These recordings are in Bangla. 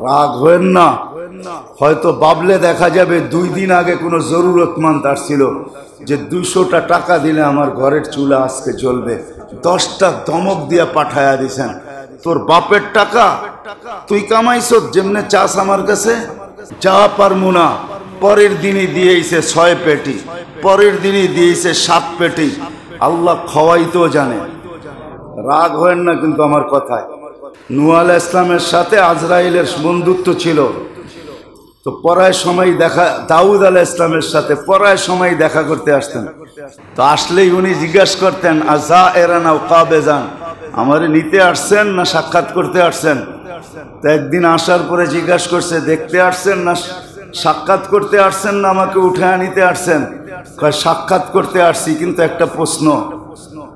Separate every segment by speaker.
Speaker 1: রাগ হয়েন না। হয়তো বাবলে দেখা যাবে 2 দিন আগে কোনো জরুরতমন্দ আসছিল যে 200টা টাকা দিলে আমার ঘরের চুলা আজকে জ্বলবে, 10টা ধমক দিয়া পাঠায়া দিছেন। তোর বাপের টাকা তুই কামাইছ, যেমনে চাস আমার কাছে যা পারমু না। পরের দিনই দিয়েছে 6 পেটি, পরের দিনই দিয়েছে 7 পেটি। আল্লাহ খাওয়াইতেও জানে। রাগ হয়েন না কিন্তু আমার কথায়। নূহ আলাইহিস সালামের সাথে আজরাইলের বন্ধুত্ব ছিল, তো পরায় সময় দেখা, দাউদ আলাইহিস সালামের সাথে পরায় সময় দেখা করতে আসতেন। তো আসলেই উনি জিজ্ঞাসা করতেন, আজা এরানা কাবেজান, আমারে নিতে আসছেন না সাক্ষাৎ করতে আসছেন? তো একদিন আসার পরে জিজ্ঞাসা করছে, দেখতে আসছেন না সাক্ষাৎ করতে আসছেন, না আমাকে উঠে নিতে আসছেন? কয় সাক্ষাৎ করতে আসছি, কিন্তু একটা প্রশ্ন।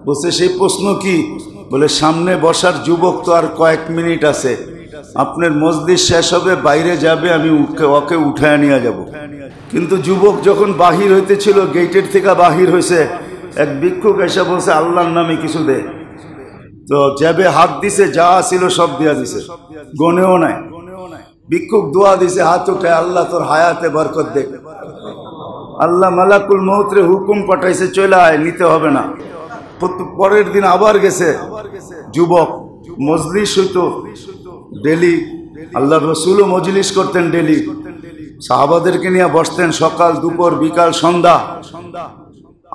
Speaker 1: বলছে সেই প্রশ্ন কি? বলে সামনে বসার যুবক তো আর কয়েক মিনিট আছে, আপনার মসজিদ শেষ হবে, বাইরে যাবে, আমি ওকে উঠায় নিয়ে যাব। কিন্তু যুবক যখন বাহির হইতেছিল, গেটের থেকে বাহির হয়েছে, এক ভিক্ষুক এসে বলছে আল্লাহর নামে কিছু দে। তো যাবে হাত দিছে, যা ছিল সব দিয়া দিছে, গনেও নাই। ভিক্ষুক দোয়া দিছে, হাত উঠে, আল্লাহ তোর হায়াতে বরকত দে। আল্লাহ মালাকুল মউতরে হুকুম পাঠাইছে, চলে আয়, নিতে হবে না। পরের দিন আবার গেছে যুবক, মজলিস হইতো ডেলি, আল্লাহ রসুলও মজলিস করতেন ডেলি, সাহাবাদেরকে নিয়ে বসতেন, সকাল দুপুর বিকাল সন্ধ্যা।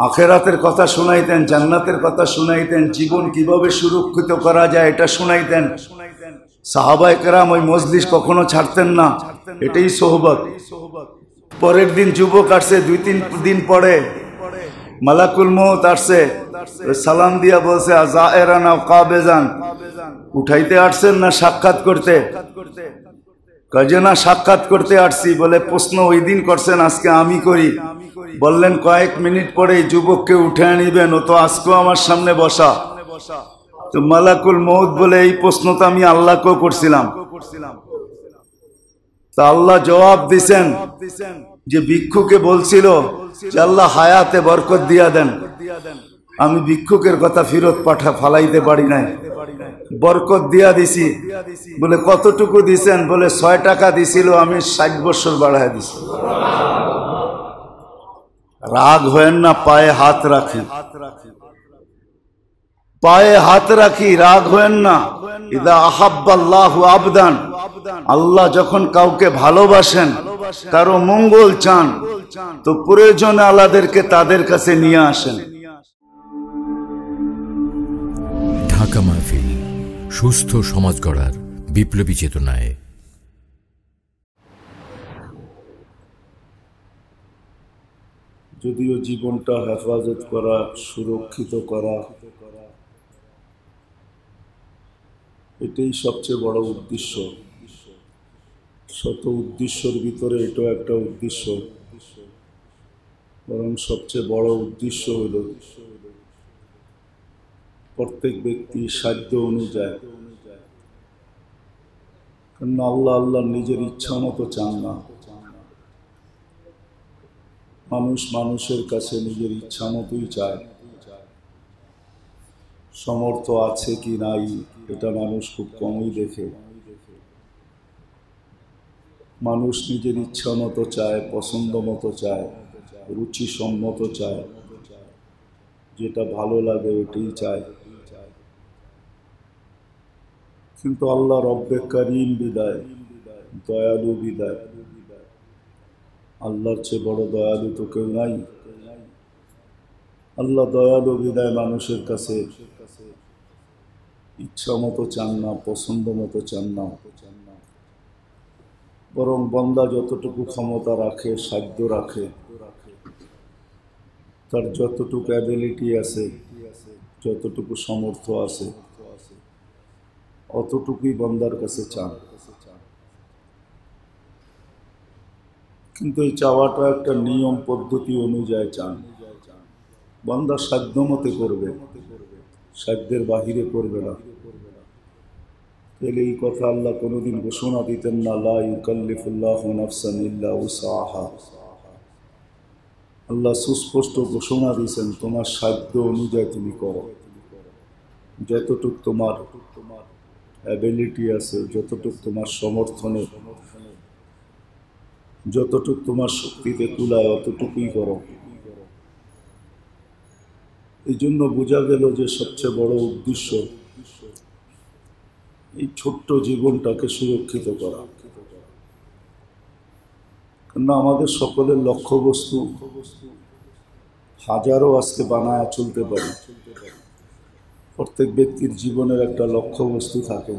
Speaker 1: আখেরাতের কথা শুনাইতেন, জান্নাতের কথা শুনাইতেন, জীবন কিভাবে সুরক্ষিত করা যায় এটা শুনাইতেন। সাহাবায়ে কেরাম ওই মজলিস কখনো ছাড়তেন না, এটাই সোহবত। পরের দিন যুবক আসছে, 2-3 দিন পরে মালাকুল মউত আসছে, সালাম দিয়া বলছে, আজায়েরানা কাবেজান, উঠাইতে আসছেন না সাক্ষাৎ করতে? কাজে না সাক্ষাৎ করতে আসছি। বলে প্রশ্ন ওই দিন করছেন, আজকে আমি করি। বললেন কয়েক মিনিট পরে যুবককে উঠে নিবেন, ও তো আজকেও আমার সামনে বসা। তো মালাকুল মউত বলে, এই প্রশ্ন তো আমি আল্লাহকেও করছিলাম। তা আল্লাহ জবাব দিছেন যে ভিক্ষুকে বলছিল যে আল্লাহ হায়াতে বরকত দিয়া দেন, আমি ভিক্ষুকের কথা ফেরত ফালাইতে পারি নাই, বরকত দিয়া দিছি। বলে কতটুকু দিছেন? বলে 6 টাকা দিছিল, আমি 60 বছর বাড়ায় দিছি। রাগ হয়েন না, পায়ে হাত রাখি, পায়ে হাত রাখি, রাগ হয়েন না। ইদা আহাব্বাল্লাহু আবদান, আল্লাহ যখন কাউকে ভালোবাসেন, কারো মঙ্গল চান, তো প্রয়োজনে আল্লাহদেরকে তাদের কাছে নিয়ে আসেন।
Speaker 2: ঢাকা মাহফিল, সুস্থ সমাজ গড়ার বিপ্লবী চেতনায়।
Speaker 1: যদিও জীবনটা হেফাজত করা, সুরক্ষিত করা, এটাই সবচেয়ে বড় উদ্দেশ্য। শত উদ্দেশ্যের ভিতরে এটাও একটা উদ্দেশ্য, বরং সবচেয়ে বড় উদ্দেশ্য হল প্রত্যেক ব্যক্তি সাধ্য অনুযায়ী, কারণ আল্লাহ নিজের ইচ্ছা মতো চান না। মানুষ মানুষের কাছে নিজের ইচ্ছা মতোই চায়। সমর্থ আছে কি নাই এটা মানুষ খুব কমই দেখে। মানুষ নিজের ইচ্ছা মতো চায়, পছন্দ মতো চায়, রুচি সম্মত চায়, যেটা ভালো লাগে ওটাই চায়। কিন্তু আল্লাহ রব্বে করিম বিদায়, দয়ালু বিদায়, আল্লাহর চেয়ে বড় দয়ালু তো কেউ নাই। আল্লাহ দয়ালু বিদায় মানুষের কাছে ইচ্ছা মতো চান না, পছন্দ মতো চান না, বরং বান্দা যতটুকু ক্ষমতা রাখে, সাধ্য রাখে, তার যতটুকু অ্যাবিলিটি আছে, যতটুকু সামর্থ্য আছে, অতটুকুই বান্দার কাছে চান। কিন্তু এই চাওয়াটা একটা নিয়ম পদ্ধতি অনুযায়ী চান। বান্দা সাধ্য মতে করবে, সাধ্যের বাহিরে করবে না। তাহলে এই কথা আল্লাহ কোনোদিন ঘোষণা দিতেন না, লা ইউকাল্লিফুল্লাহু নাফসান ইল্লা উসআহা। আল্লাহ সুস্পষ্ট ঘোষণা দিয়েছেন, তোমার সাধ্য অনুযায়ী তুমি করো, যতটুক তোমার অ্যাবিলিটি আছে, যতটুকু তোমার সমর্থনে, যতটুকু তোমার শক্তিতে কুলায় অতটুকুই করো। এই জন্য বোঝা গেল যে সবচেয়ে বড় উদ্দেশ্য এই ছোট্ট জীবনটাকে সুরক্ষিত করা। কেননা আমাদের সকলের লক্ষ্যবস্তু হাজারো আজকে বানায় চলতে পারি। প্রত্যেক ব্যক্তির জীবনের একটা লক্ষ্যবস্তু থাকে,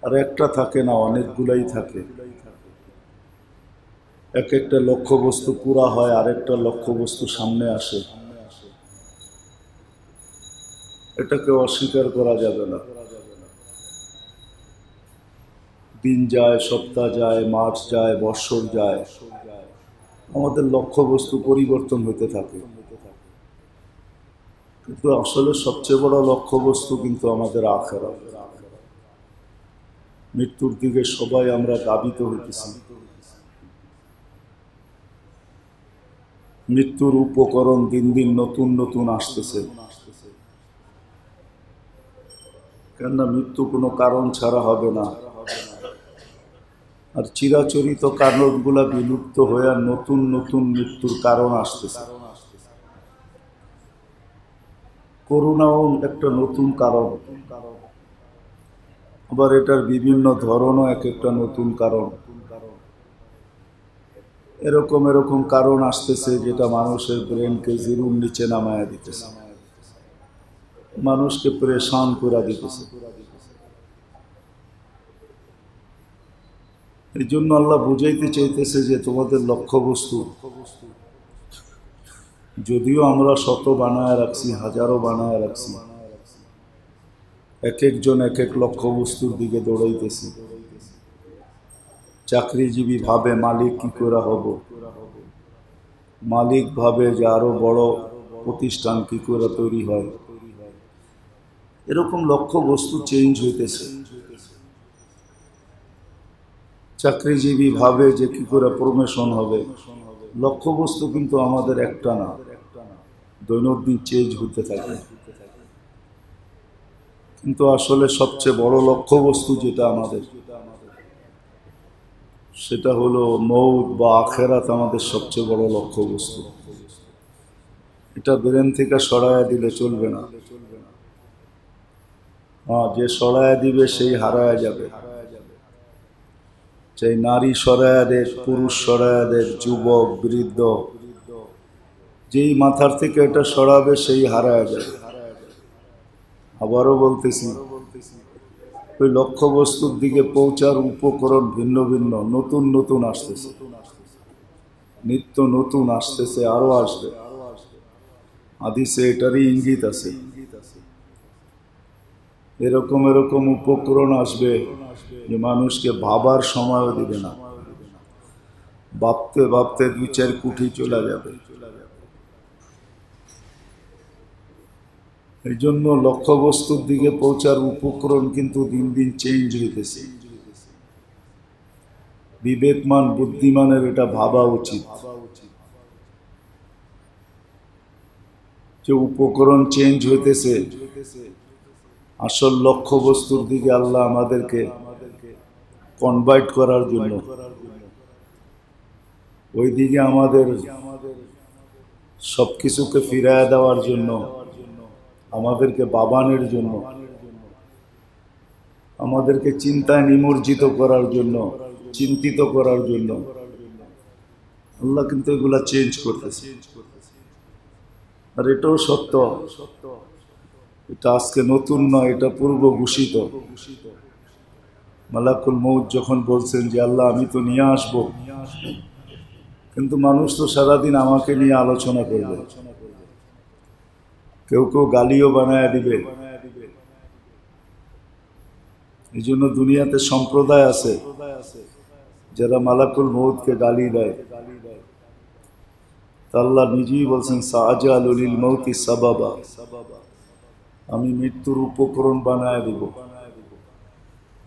Speaker 1: আর একটা থাকে না, অনেকগুলাই থাকে। এক একটা লক্ষ্যবস্তু পুরা হয়, আরেকটা লক্ষ্যবস্তু সামনে আসে, এটাকে অস্বীকার করা যাবে না। দিন যায়, সপ্তাহ যায়, মাস যায়, বৎসর যায়, আমাদের লক্ষ্যবস্তু পরিবর্তন হতে থাকে। কিন্তু আসলে সবচেয়ে বড় লক্ষ্যবস্তু কিন্তু আমাদের আখিরাত। মৃত্যুর দিকে সবাই আমরা ধাবিত হইতেছি। মৃত্যুর উপকরণ দিন দিন নতুন নতুন আসতেছে, কেননা মৃত্যু কোনো কারণ ছাড়া হবে না। আর চিরাচরিত কারণগুলা বিলুপ্ত হয়ে নতুন নতুন মৃত্যুর কারণ আসতেছে। করোনাও একটা নতুন কারণ, আবার এটার বিভিন্ন ধরনও এক একটা নতুন কারণ। এরকম এরকম কারণ আসতেছে যেটা মানুষের ব্রেনকে জিরুর নিচে নামায়া দিতেছে, মানুষকে পরেশান করে দিতেছে। এই জন্য আল্লাহ বুঝাইতে চাইতেছে যে তোমাদের লক্ষ্যবস্তু, যদিও আমরা শত বানায় রাখছি, হাজারো বানায় রাখছি, এক একজন এক এক লক্ষ্যবস্তুর দিকে দৌড়াইতেছি। চাকরিজীবী ভাবে মালিক কি করে হব, মালিক ভাবে যে আরো বড় প্রতিষ্ঠান কি করে তৈরি হয়। এরকম লক্ষ্যবস্তু চেঞ্জ হইতেছে। চাকরিজীবী ভাবে যে কি করে প্রমোশন হবে। লক্ষ্যবস্তু কিন্তু আমাদের একটা না, দৈনন্দিন চেঞ্জ হতে থাকে। কিন্তু আসলে সবচেয়ে বড় লক্ষ্যবস্তু যেটা আমাদের, সেটা হলো মৌত বা আখিরাত। আমাদের সবচেয়ে বড় লক্ষ্যবস্তু। এটা ব্রেন থেকে সরায়া দিলে চলবে না। যে সরায়া দিবে সেই হারায়া যাবে। চাই নারী সরায়া দেখ, পুরুষ সরায়া দেখ, যুবক বৃদ্ধ, যেই মাথার থেকে এটা সরাবে সেই হারায়া যাবে। আবারও বলতেছি, ওই লক্ষ্যবস্তুর দিকে পৌঁছার উপকরণ ভিন্ন ভিন্ন, নতুন নতুন আসতেছে, নিত্য নতুন আসতেছে, আরো আসবে। হাদিসে এটারই ইঙ্গিত আছে। এরকম এরকম উপকরণ আসবে যে মানুষকে ভাবার সময়ও দিবে না, ভাবতে ভাবতে 2-4 কোটি চলে যাবে। এই জন্য লক্ষ্যবস্তুর দিকে পৌঁছার উপকরণ কিন্তু দিন দিন চেঞ্জ হইতেছে। বিবেকমান বুদ্ধিমানের এটা ভাবা উচিত যে উপকরণ চেঞ্জ হইতেছে, আসল লক্ষ্যবস্তুর দিকে আল্লাহ আমাদেরকে কনভার্ট করার জন্য, ওই দিকে আমাদের সবকিছুকে ফিরায় দেওয়ার জন্য, আমাদেরকে বাবানের জন্য, আমাদেরকে চিন্তায় নিমজ্জিত করার জন্য, চিন্তিত করার জন্য আল্লাহ কিন্তু এগুলা চেঞ্জ করতেছে। আর এটাও সত্য, এটা আজকে নতুন নয়, এটা পূর্ব ঘোষিত। মালাকুল মউত যখন বলছেন যে আল্লাহ আমি তো নিয়ে আসব, কিন্তু মানুষ তো সারাদিন আমাকে নিয়ে আলোচনা করবে, কেউ কেউ গালিও বানায় দিবে। এই জন্য দুনিয়াতে সম্প্রদায় আছে যারা মালাকুল মউতকে গালি দেয়। আল্লাহ নিজেই বলছেন সাআজালু লিল মউতি সাবাবা, আমি মৃত্যুর উপকরণ বানায় দিব।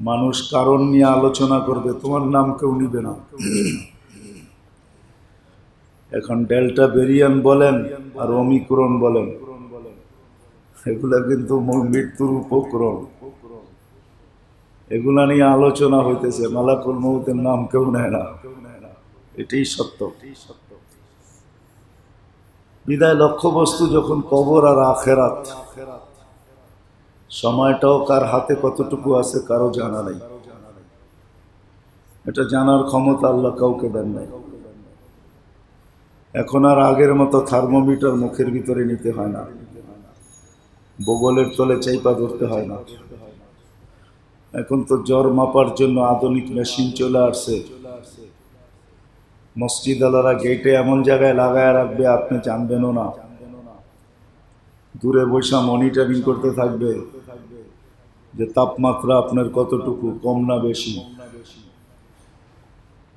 Speaker 1: মানুষ কারণ নিয়ে আলোচনা করবে, তোমার নাম কেউ নিবে না। এখন ডেল্টা ভেরিয়েন্ট বলেন আর ওমিক্রন বলেন, এগুলা কিন্তু মৃত্যুর উপকরণ। এগুলা নিয়ে আলোচনা হইতেছে, মালাকুল মউতের নাম কেউ নেয় না, এটাই সত্য। বিদায় লক্ষ্যবস্তু যখন কবর আর আখেরাত, সময়টাও কার হাতে কতটুকু আছে কারো জানা নাই। এটা জানার ক্ষমতা আল্লাহ কাউকে দেন নাই। এখন আর আগের মতো থার্মোমিটার মুখের ভিতরে নিতে হয় না, বগলের তলে চাইপা ধরতে হয় না। এখন তো জ্বর মাপার জন্য আধুনিক মেশিন চলে আসছে। মসজিদ আলারা গেটে এমন জায়গায় লাগায় রাখবে আপনি জানবেনও না, দূরে বসে মনিটরিং করতে থাকবে যে তাপমাত্রা আপনার কতটুকু, কম না বেশি।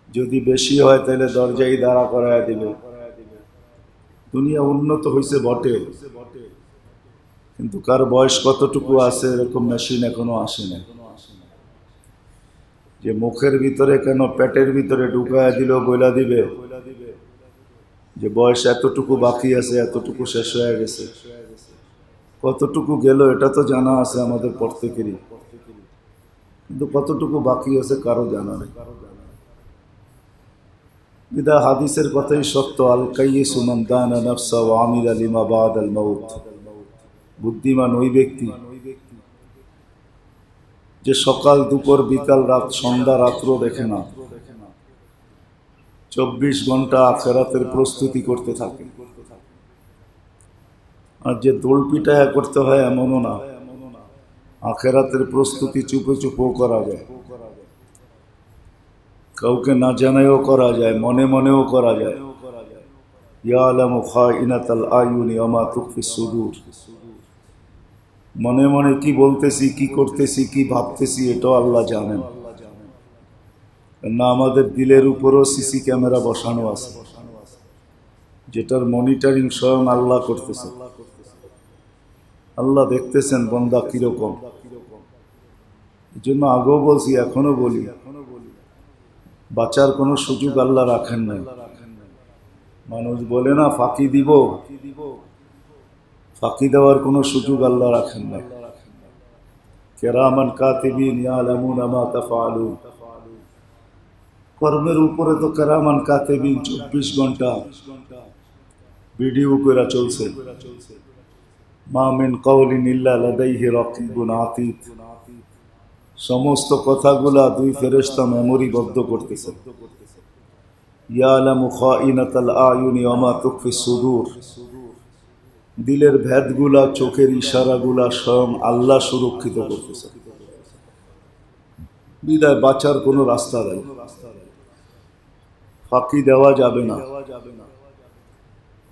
Speaker 1: যদি বেশি হয় তাহলে দরজায় দাঁড়া করায় দিবে। দুনিয়া উন্নত হয়েছে বটে, কিন্তু কার বয়স কতটুকু আছে এরকম মেশিন এখনো আসে না। যে মুখের ভিতরে কেন পেটের ভিতরে ঢুকায় দিল বইলা দিবে যে বয়স এতটুকু বাকি আছে, এতটুকু শেষ হয়ে গেছে। কতটুকু গেল এটা তো জানা আছে আমাদের প্রত্যেকেরই, কিন্তু কতটুকু বাকি আছে কারো জানা নেই। বিদা হাদিসের কথাই সত্য, আল কাইয়িসু মান দানা নাফসা ওয়া আমিলা লিমা বাদাল মাউত। বুদ্ধিমান ওই ব্যক্তি যে সকাল দুপুর বিকাল রাত সন্ধ্যা রাত্র দেখে না, 24 ঘন্টা আখিরাতের প্রস্তুতি করতে থাকে। আর যে দোল পিটায়া করতে হয় এমনও না, আখিরাতের প্রস্তুতি চুপে চুপেও করা যায়, কাউকে না জানায়ও করা যায়, মনে মনেও করা যায়। ইয়ালামু খাইনাতাল আয়ুনি ওয়া মা তুখফিস সুদূর। মনে মনে কি বলতেছি, কি করতেছি, কি ভাবতেছি এটাও আল্লাহ জানেন। না আমাদের দিলের উপরও সিসি ক্যামেরা বসানো আছে, যেটার মনিটরিং স্বয়ং আল্লাহ করতেছে। আল্লাহ দেখতেছেন বান্দা কিরকম। এই জন্য আগেও বলছি, এখনো বলি, বাঁচার কোনো সুযোগ আল্লাহ রাখেন নাই। মানুষ বলে না ফাঁকি দিব, ফাঁকি দেওয়ার কোনো সুযোগ আল্লাহ রাখেন নাই। কিরামান কাতিবিন ইয়ালামুনা মা তাফআলুন। কর্মের উপরে তো কিরামান কাতিবিন 24 ঘন্টা ভিডিও করে চলছে। মা মিন কাওলিন ইল্লা লাদাইহি রাকিবুন আতীদ। সমস্ত কথাগুলা দুই ফেরেশতা মেমোরিবদ্ধ করতেছে। ইয়ালামু খাইনাতাল আয়ুনি ওয়া মা তুখফিস সুদূর। দিলের ভেদগুলা, চোখের ইশারাগুলা স্বয়ং আল্লাহ সুরক্ষিত করতেছে। বিদায় বাঁচার কোনো রাস্তা নাই, ফাঁকি দেওয়া যাবে না।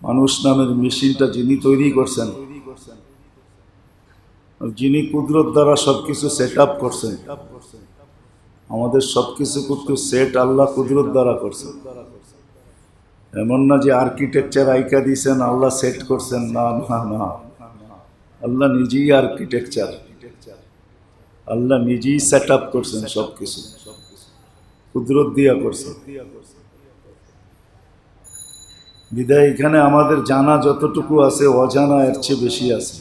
Speaker 1: মানুষ নামের মেশিনটা যিনি তৈরি করছেন, যিনি কুদরত দ্বারা সবকিছু সেট আপ করছেন, আমাদের সবকিছু কিন্তু সেট আল্লাহ কুদরত দ্বারা করছেন। এমন না যে আর্কিটেকচার আইকা দিয়েছেন আল্লাহ সেট করছেন, না না না, আল্লাহ নিজেই আর্কিটেকচার, আল্লাহ নিজেই সেট আপ করছেন, সবকিছু কুদরত দিয়া করছেন। বিদায় এখানে আমাদের জানা যতটুকু আছে অজানা এর চেয়ে বেশি আছে।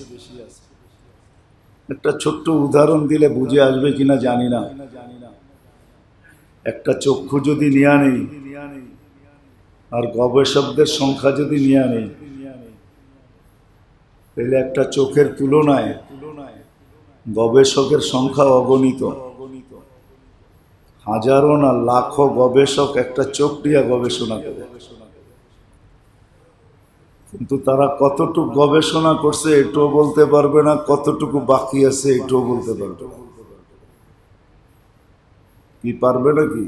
Speaker 1: একটা ছোট্ট উদাহরণ দিলে বুঝে আসবে কিনা জানি না। একটা চক্ষু যদি নিয়ে নেই আর গবেষকদের সংখ্যা যদি নিয়ে নেই, তাহলে একটা চোখের তুলনায় গবেষকের সংখ্যা অগণিত। হাজারো না লাখো গবেষক একটা চোখ নিয়ে গবেষণা করে, কিন্তু তারা কতটুকু গবেষণা করছে এটাও বলতে পারবে না, কতটুকু বাকি আছে এটাও বলতে পারবে না। কি পারবে নাকি?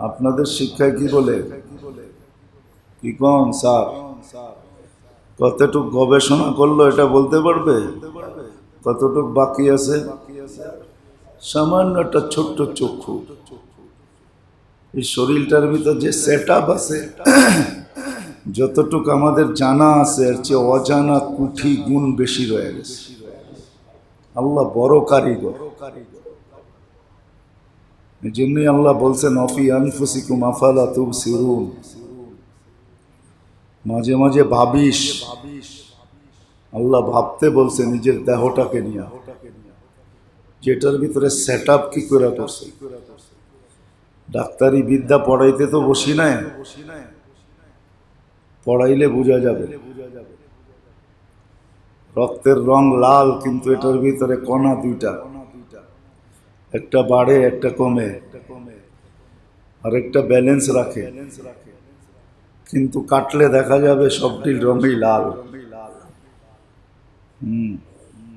Speaker 1: আপনাদের শিক্ষায় কি বলে, কি কন স্যার কতটুকু গবেষণা করলো এটা বলতে পারবে? কতটুকু বাকি আছে? সামান্য একটা ছোট্ট চক্ষু, এই শরীরটার ভিতর যে সেট আপ আছে, যতটুকু আমাদের জানা আছে এর চেয়ে অজানা কোটি গুণ বেশি রয়ে গেছে। আল্লাহ বড় কারিগর। এই জন্যই আল্লাহ বলছেন অফি আনফুসিকুম আফালা তুবসিরুন। মাঝে মাঝে ভাবিস, আল্লাহ ভাবতে বলছে নিজের দেহটাকে নিয়ে, যেটার ভিতরে সেট আপ কি করে করছে। ডাক্তারি বিদ্যা পড়াইতে তো বসি নাই, পড়াইলে বোঝা যাবে। রক্তের রং লাল, কিন্তু এটার ভিতরে কণা দুইটা, একটা বাড়ে একটা কমে, আর একটা ব্যালেন্স রাখে, কিন্তু কাটলে দেখা যাবে সবটির রঙই লাল।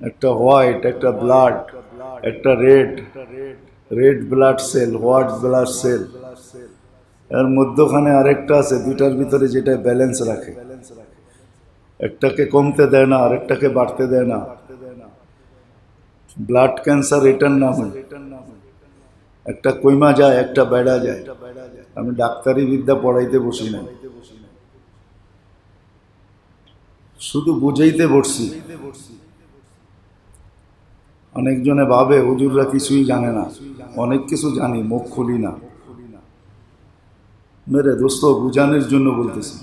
Speaker 1: একটা হোয়াইট, একটা ব্লাড, একটা red, red blood cell, white blood cell, এর মধ্যখানে আরেকটা আছে, দুইটার ভিতরে যেটা ব্যালেন্স রাখে, একটাকে কমতে দেয় না আরেকটাকে বাড়তে দেয় না। ব্লাড ক্যান্সার এটার নাম, একটা কইমা যায় একটা বেড়া যায়। আমি ডাক্তারি বিদ্যা পড়াইতে বসি না, শুধু বুঝাইতে বসছি। অনেকজনে ভাবে হুজুররা কিছুই জানে না, অনেক কিছু জানি, মুখ খুলি না। মেরে দোস্ত, বুঝানোর জন্য বলতেছি।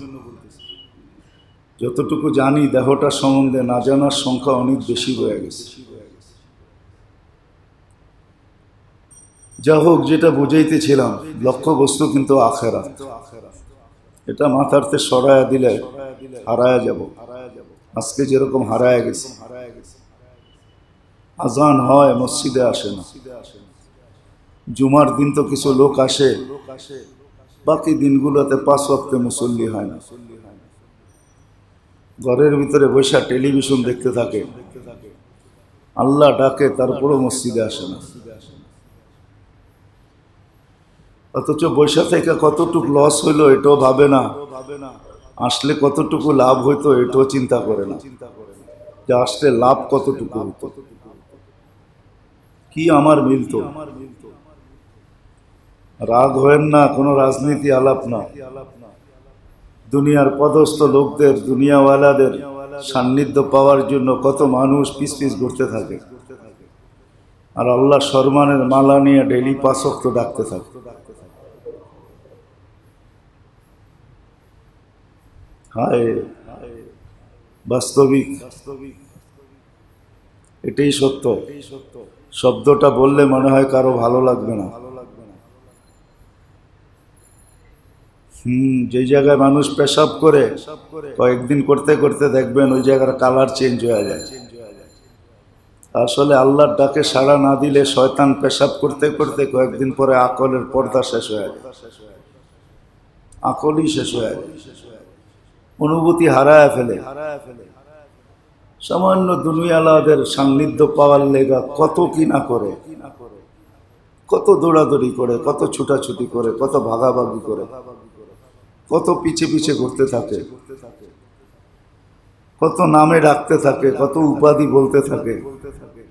Speaker 1: যতটুকু জানি দেহটার সম্বন্ধে, না জানার সংখ্যা অনেক বেশি হয়ে গেছে। যা হোক, যেটা বুঝাইতেছিলাম, লক্ষ্যবস্তু কিন্তু আখেরাত। এটা মাথারতে সরায়া দিলে হারায়া যাব। আজকে যেরকম হারায়া গেছে, আজান হয় মসজিদে আসে না, জুমার দিন তো কিছু লোক আসে, বাকি দিনগুলোতে 5 ওয়াক্তে মুসল্লি হয় না। ঘরের ভিতরে বসে টেলিভিশন দেখতে থাকে, আল্লাহ ডাকে তারপরও মসজিদে আসে না। অথচ বৈশা থেকে কতটুকু লস হইলো এটাও ভাবে না, আসলে কতটুকু লাভ হইতো এটাও চিন্তা করে না, যে আসলে লাভ কতটুকু হইতো, কি আমার মিলতো। রাগ হয়েন না, কোনো রাজনীতি আলাপ না। দুনিয়ার পদস্থ লোকদের, দুনিয়াওয়ালাদের সান্নিধ্য পাওয়ার জন্য কত মানুষ পিস পিস ঘুরতে থাকে, আর আল্লাহ সম্মানের মালা নিয়ে ডেইলি 5 ওয়াক্ত ডাকতে থাকে। হায়, বাস্তবিক এটাই সত্য। শব্দটা বললে মনে হয় কারো ভালো লাগবে না। যে জায়গায় মানুষ পেশাব করে, কয়েকদিন করতে করতে দেখবেন ওই জায়গার কালার চেঞ্জ হয়ে যায়। আসলে আল্লাহর ডাকে সাড়া না দিলে শয়তান পেশাব করতে করতে কয়েকদিন পরে আকলের পর্দা শেষ হয়ে যায়, আকলই শেষ হয়ে যায়, অনুভূতি হারায় ফেলে। সামান্য দুনিয়ালাদের সান্নিধ্য পাওয়ার লেগা কত কি না করে, কত দৌড়াদৌড়ি করে, কত ছুটাছুটি করে, কত ভাগাভাগি করে, কত পিছে পিছে ঘুরতে থাকে, কত নামে ডাকতে থাকে, কত উপাধি বলতে থাকে,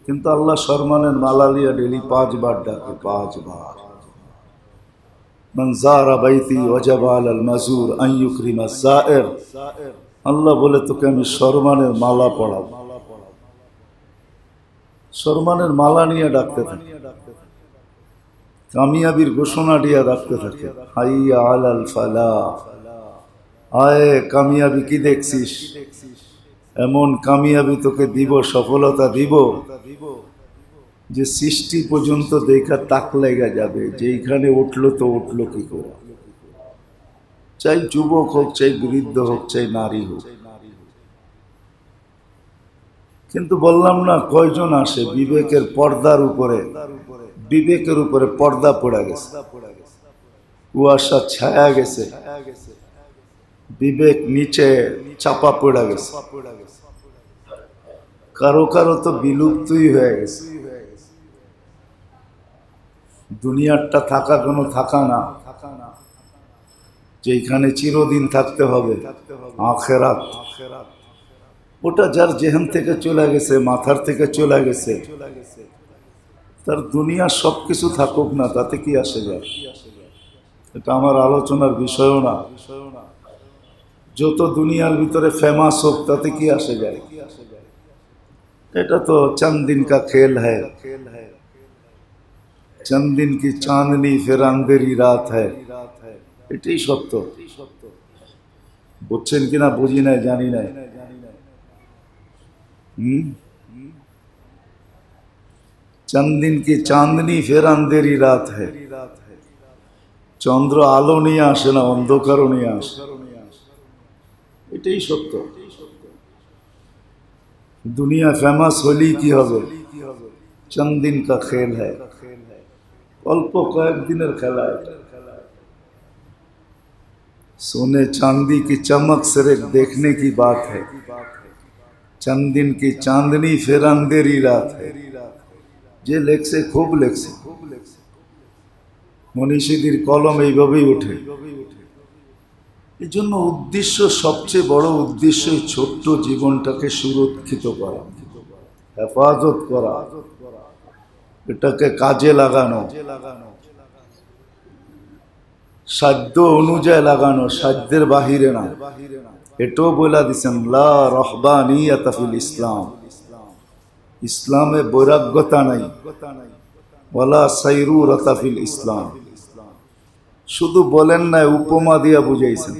Speaker 1: কিন্তু আল্লাহ সম্মানের মালালিয়া ডেলি 5 বার ডাকে, 5 বার। মান যারা বাইতি ওয়াজাবা আলাল মাজুর আন ইউকরিমা যায়ের। আল্লাহ বলে তোকে আমি সম্মানের মালা পড়াবো, সম্মানের মালা নিয়ে ডাকতে থাকে, কামিয়াবির ঘোষণা দিয়ে ডাকতে থাকে, হাইয়া আলাল ফালাহ। আয় কামিয়াবি কি দেখছিস, এমন কামিয়াবি তোকে দিব, সফলতা দিব যে সৃষ্টি পর্যন্ত দেখা তাক লেগে যাবে, যেইখানে উঠলো তো উঠলো কি করে, চাই যুবক হোক, চাই বৃদ্ধ হোক, চাই নারী হোক। কিন্তু বললাম না, কয়জন আসে বিবেকের পর্দার উপরে, বিবেকের উপরে পর্দা পড়ে গেছে, কুয়াশা ছায়া গেছে, বিবেক নিচে চাপা পড়ে গেছে, কারো কারো তো বিলুপ্তই হয়ে গেছে। দুনিয়ারটা থাকা কোনো থাকা না, যেখানে চিরদিন থাকতে হবে, আখেরাত। ওটা যার জেহেন থেকে চলে গেছে, মাথার থেকে চলে গেছে, তার দুনিয়া সবকিছু থাকুক না, তাতে কি আসে যায়। এটা আমার আলোচনার বিষয়ও না। যত দুনিয়ার ভিতরে ফেমাস হোক, তাতে কি আসে যায়। এটা তো চন্দ দিন কা খেল হ্যায়, চন্দ দিন কি চাঁদনি ফির আন্ধেরি রাত হ্যায়, এটাই সত্য। বুঝছেন কিনা বুঝি নাই, জানি নাই। चंद दिन की चांदनी फिर अंधेरी रात है। चंद्र आलो নিয়ে আসে না, অন্ধকারও নিয়ে আসে। এটাই সত্য। दुनिया फेमस होली की হবে, चंद दिन का खेल है। অল্প কয়েক দিনের খেলা। सोने चांदी की चमक सिर्फ देखने की बात है, चंद दिन की चांदनी फिर अंधेरी रात है। যে লেখছে খুব লেখছে, মনীষীদের কলম এইভাবেই ওঠে। এই জন্য উদ্দেশ্য, সবচেয়ে বড় উদ্দেশ্য ছোট্ট জীবনটাকে সুরক্ষিত করা, হেফাজত করা, এটাকে কাজে লাগানো, সাধ্য অনুযায়ী লাগানো, সাধ্যের বাহিরে না। এটাও বলে দিচ্ছেন লা রহবানিয়াতা ফিল ইসলাম, ইসলামে বৈরাগ্যতা নাই, ওয়ালা সাইরুরাতা ফিল ইসলাম। শুধু বলেন না, উপমা দিয়া বুঝাইছেন।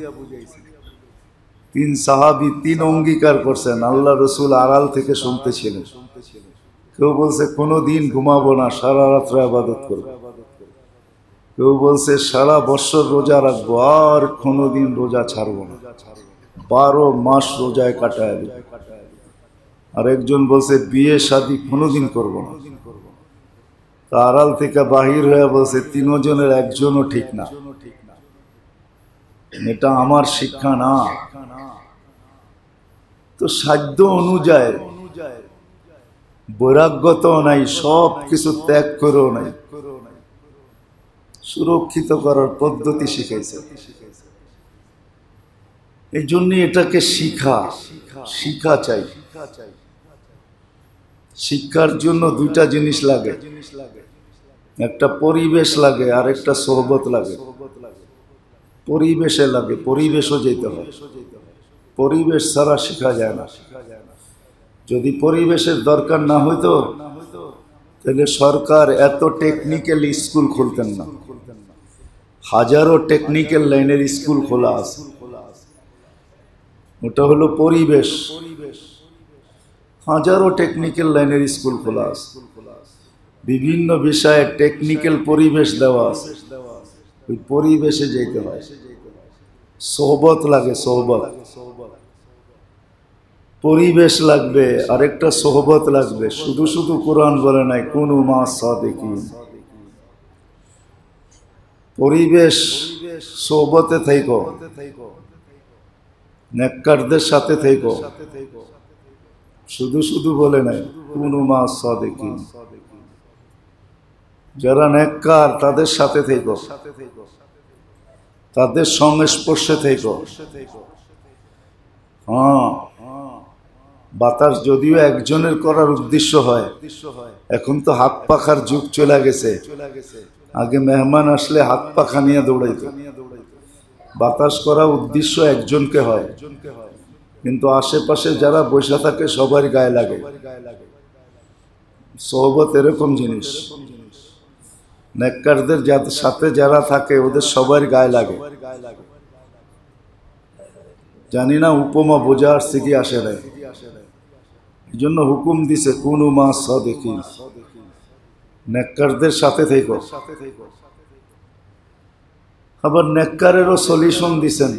Speaker 1: তিন সাহাবী তিন অঙ্গীকার করছেন, আল্লাহ রসুল আড়াল থেকে শুনতেছিলেন। কেউ বলছে কোনোদিন ঘুমাবো না, সারা রাত্রে ইবাদত করবো। কেউ বলছে সারা বছর রোজা রাখবো, আর কোনোদিন রোজা ছাড়বো না, 12 মাস রোজায় কাটায় দেব। আর একজন বলছে বিয়ে শাদী কোনোদিন করবো না। আড়াল থেকে বাহির হয়ে বলছে তিনজনের একজনও ঠিক না, এটা আমার শিক্ষা না। তো সাধ্য অনুযায়ী বৈরাগ্যতাও নাই, সব কিছু ত্যাগ করেও নাই, সুরক্ষিত করার পদ্ধতি শিখাইছে। এই জন্য এটাকে শিখা চাই। শিক্ষার জন্য দুইটা জিনিস লাগে, একটা পরিবেশ লাগে আর একটা সোহবত লাগে। পরিবেশে লাগে, পরিবেশও যেতে হয়। পরিবেশ ছাড়া শেখা যায় না। যদি পরিবেশের দরকার না হইতো তাহলে সরকার এত টেকনিক্যাল স্কুল খুলতেন না। হাজারো টেকনিক্যাল লাইনের স্কুল খোলা আছে, ওটা হলো পরিবেশ। হাজারো টেকনিক্যাল লাইনের স্কুল খোলা আছে, বিভিন্ন বিষয়ে টেকনিক্যাল পরিবেশ দেওয়া আছে। ওই পরিবেশে যেতে হয়, সোহবত লাগে, সোহবত। পরিবেশ লাগবে, আরেকটা সোহবত লাগবে। শুধু শুধু কোরআন বলে নাই কুনু মা সাদিকিন। পরিবেশ সোহবতে থেকো, নেককারদের সাথে থেকো। শুধু শুধু বলে নাই কুনু মা সাদিকিন। যারা নেককার তাদের সাথে থেকো, তাদের সংস্পর্শে থেকো। হ্যাঁ, বাতাস যদিও একজনের করার উদ্দেশ্য হয়, এখন তো হাত পাখার যুগ চলে গেছে। আগে মেহমান আসলে হাত পাখা নিয়ে দৌড়াইতো। বাতাস করা উদ্দেশ্য একজনকে হয়, কিন্তু আশেপাশে যারা বসে থাকে সবার গায়ে লাগে। সোহবত এরকম জিনিস, নেককারদের সাথে যারা থাকে ওদের সবার গায়ে লাগে। জানি না উপমা বোঝা আসছে কি আসে নাই। এই জন্য হুকুম দিছে কুনু মা সাদিকিন, নেককারদের সাথে থেকো। আবার নেককারেরও সলিউশন দিছেন,